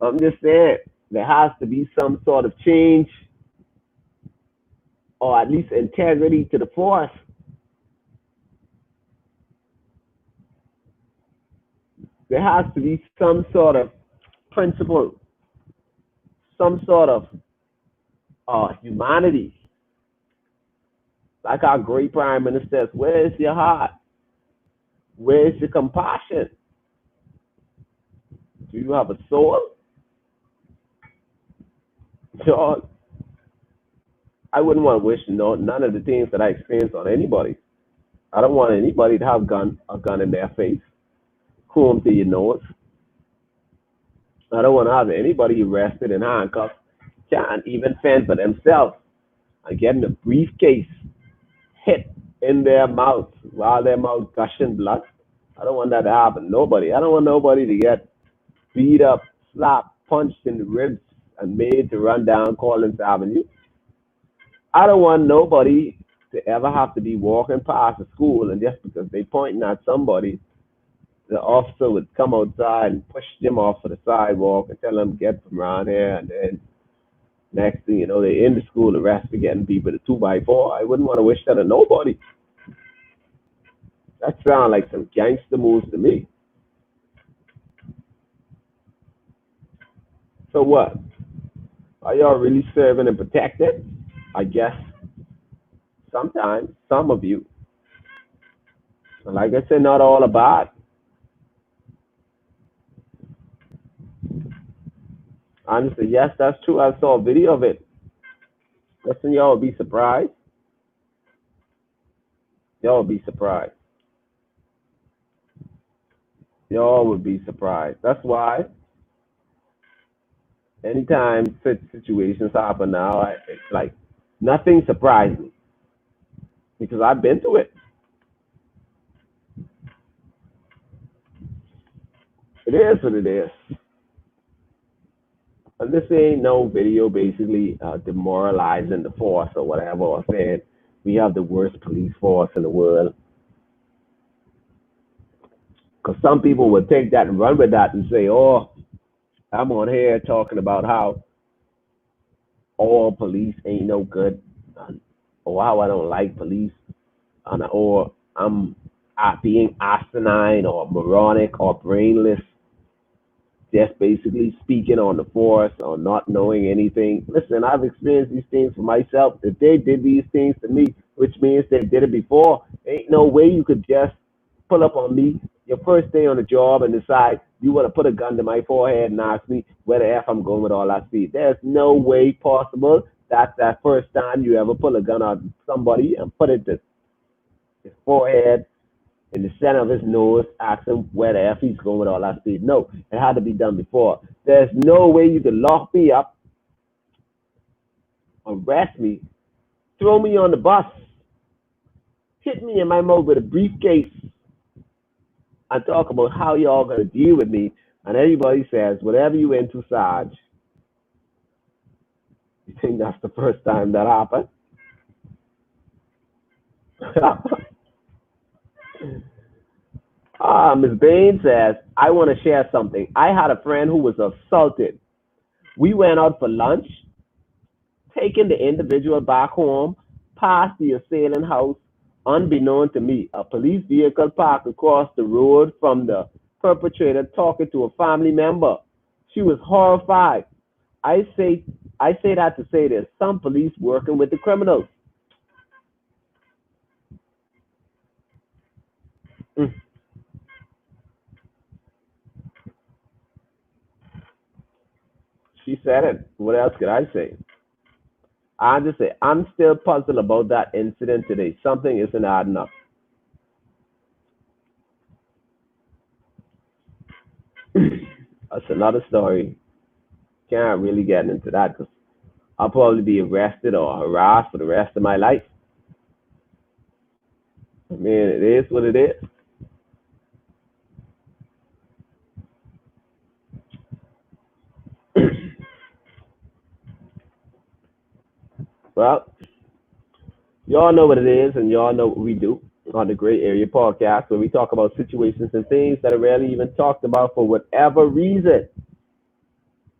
I'm just saying there has to be some sort of change or at least integrity to the force. There has to be some sort of principle, some sort of humanity. Like our great prime minister says, where is your heart? Where is your compassion? Do you have a soul? So I wouldn't want to wish none of the things that I experienced on anybody. I don't want anybody to have a gun in their face, comb to your nose. I don't want to have anybody arrested and handcuffed, can't even fend for themselves, and getting a briefcase hit in their mouth while their mouth gushing blood. I don't want that to happen. Nobody. I don't want nobody to get beat up, slapped, punched in the ribs, and made to run down Collins Avenue. I don't want nobody to ever have to be walking past a school and just because they pointing at somebody, the officer would come outside and push them off of the sidewalk and tell them get from around here, and then next thing you know, they're in the school, arrested for getting beat with a 2x4. I wouldn't want to wish that on nobody. That sounds like some gangster moves to me. So what? Are y'all really serving and protecting? I guess sometimes, some of you. And like I said, not all are bad. Honestly, yes, that's true. I saw a video of it. Listen, y'all would be surprised. Y'all would be surprised. Y'all would be surprised. That's why anytime such situations happen now, it's like nothing surprised me because I've been through it. It is what it is. And this ain't no video basically demoralizing the force or whatever, or saying we have the worst police force in the world. Because some people would take that and run with that and say, oh, I'm on here talking about how all police ain't no good, or how I don't like police, or I'm being asinine or moronic or brainless, just basically speaking on the force or not knowing anything. Listen, I've experienced these things for myself. If they did these things to me, which means they did it before, ain't no way you could just pull up on me your first day on the job and decide you want to put a gun to my forehead and ask me where the F I'm going with all that speed. There's no way possible that's that first time you ever pull a gun on somebody and put it to his forehead in the center of his nose, ask him where the F he's going with all that speed. No, it had to be done before. There's no way you could lock me up, arrest me, throw me on the bus, hit me in my mouth with a briefcase, and talk about how y'all gonna deal with me. And everybody says, whatever you into, Sarge. You think that's the first time that happened? Ms. Bain says, I want to share something. I had a friend who was assaulted. We went out for lunch, taking the individual back home, past the assailant house. Unbeknown to me, a police vehicle parked across the road from the perpetrator talking to a family member. She was horrified. I say I say that to say this. Some police working with the criminals. Mm, she said it. What else could I say? I just say I'm still puzzled about that incident today. Something isn't adding up. That's another story. Can't really get into that because I'll probably be arrested or harassed for the rest of my life. I mean, it is what it is. Well, y'all know what it is, and y'all know what we do on the Gray Area Podcast, where we talk about situations and things that are rarely even talked about for whatever reason.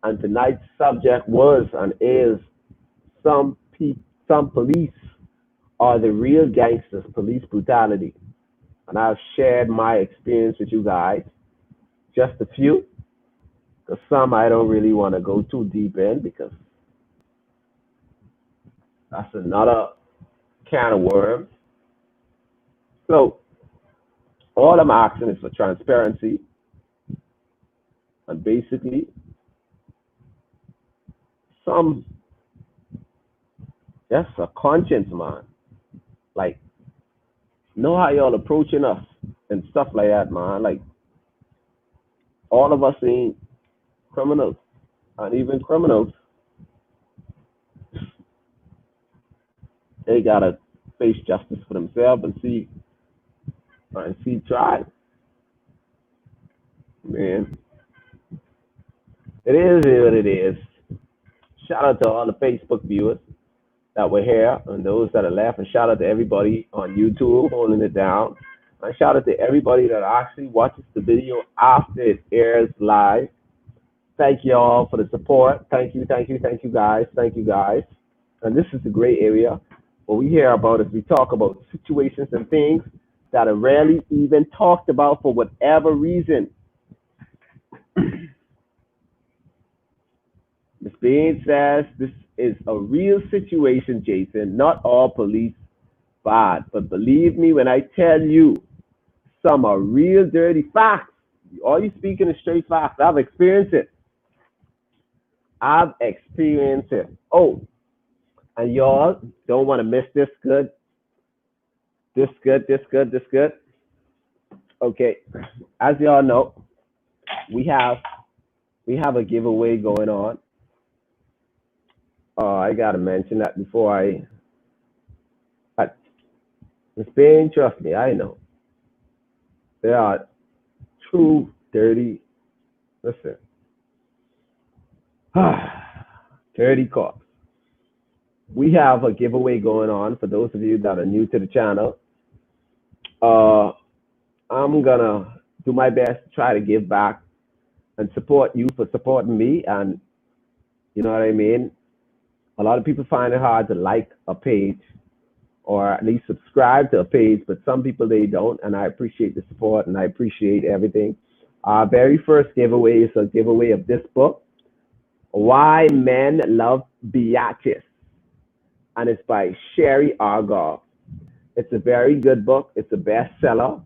And tonight's subject was and is some police are the real gangsters, police brutality. And I've shared my experience with you guys, just a few, because some I don't really want to go too deep in because that's another can of worms. So all I'm asking is for transparency and basically some, yes, a conscience, man. Like, know how y'all approaching us and stuff like that, man. Like, all of us ain't criminals. And even criminals, they gotta face justice for themselves and see trial. Man, it is what it is. Shout out to all the Facebook viewers that were here and those that are left, and shout out to everybody on YouTube holding it down. And shout out to everybody that actually watches the video after it airs live. Thank you all for the support. Thank you guys. Thank you guys. And this is the gray area. What we hear about is we talk about situations and things that are rarely even talked about for whatever reason. Ms. Bean says this is a real situation, Jason. Not all police bad, but believe me when I tell you, some are real dirty facts. All you speaking is straight facts. I've experienced it. I've experienced it. Oh, and y'all don't want to miss this good, this good, this good, this good. Okay, as y'all know, we have we have a giveaway going on. I gotta mention that before I Miss Bain, trust me, I know there are true dirty. Listen, dirty cops. We have a giveaway going on for those of you that are new to the channel. Uh, I'm gonna do my best to try to give back and support you for supporting me, and you know what I mean. A lot of people find it hard to like a page or at least subscribe to a page, but some people they don't, and I appreciate the support and I appreciate everything. Our very first giveaway is a giveaway of this book, Why Men Love Biatches, and it's by Sherry Argov. It's a very good book. It's a bestseller,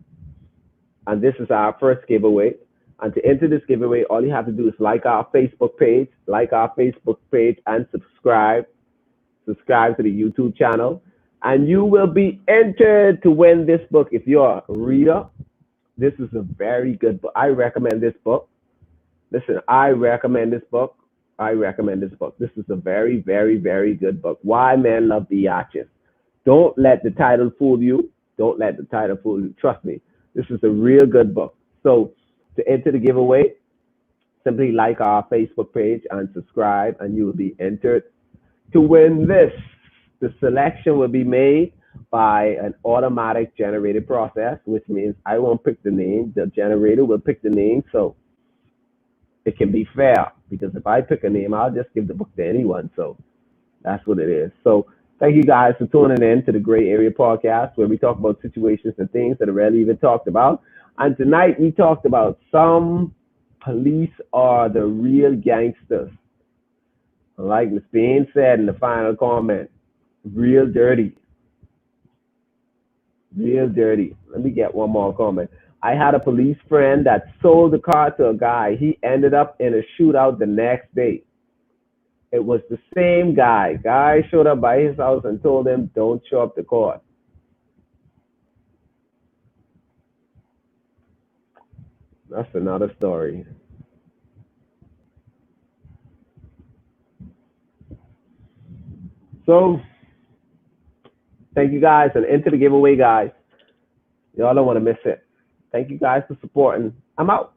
and this is our first giveaway. And to enter this giveaway, all you have to do is like our Facebook page, and subscribe to the YouTube channel, and you will be entered to win this book. If you're a reader, this is a very good book. I recommend this book. Listen, I recommend this book. I recommend this book. This is a very, very, very good book. Why Men Love Biatches. Don't let the title fool you. Don't let the title fool you. Trust me, this is a real good book. So to enter the giveaway, simply like our Facebook page and subscribe, and you will be entered to win this. The selection will be made by an automatic generated process, which means I won't pick the name. The generator will pick the name, so it can be fair. Because if I pick a name, I'll just give the book to anyone. So that's what it is. So thank you guys for tuning in to the Gray Area Podcast, where we talk about situations and things that are rarely even talked about. And tonight we talked about some police are the real gangsters. Like Miss Bean said in the final comment, real dirty. Real dirty. Let me get one more comment. I had a police friend that sold the car to a guy. He ended up in a shootout the next day. It was the same guy. Guy showed up by his house and told him, don't show up to court. That's another story. So, thank you guys. And into the giveaway, guys. Y'all don't want to miss it. Thank you guys for supporting. I'm out.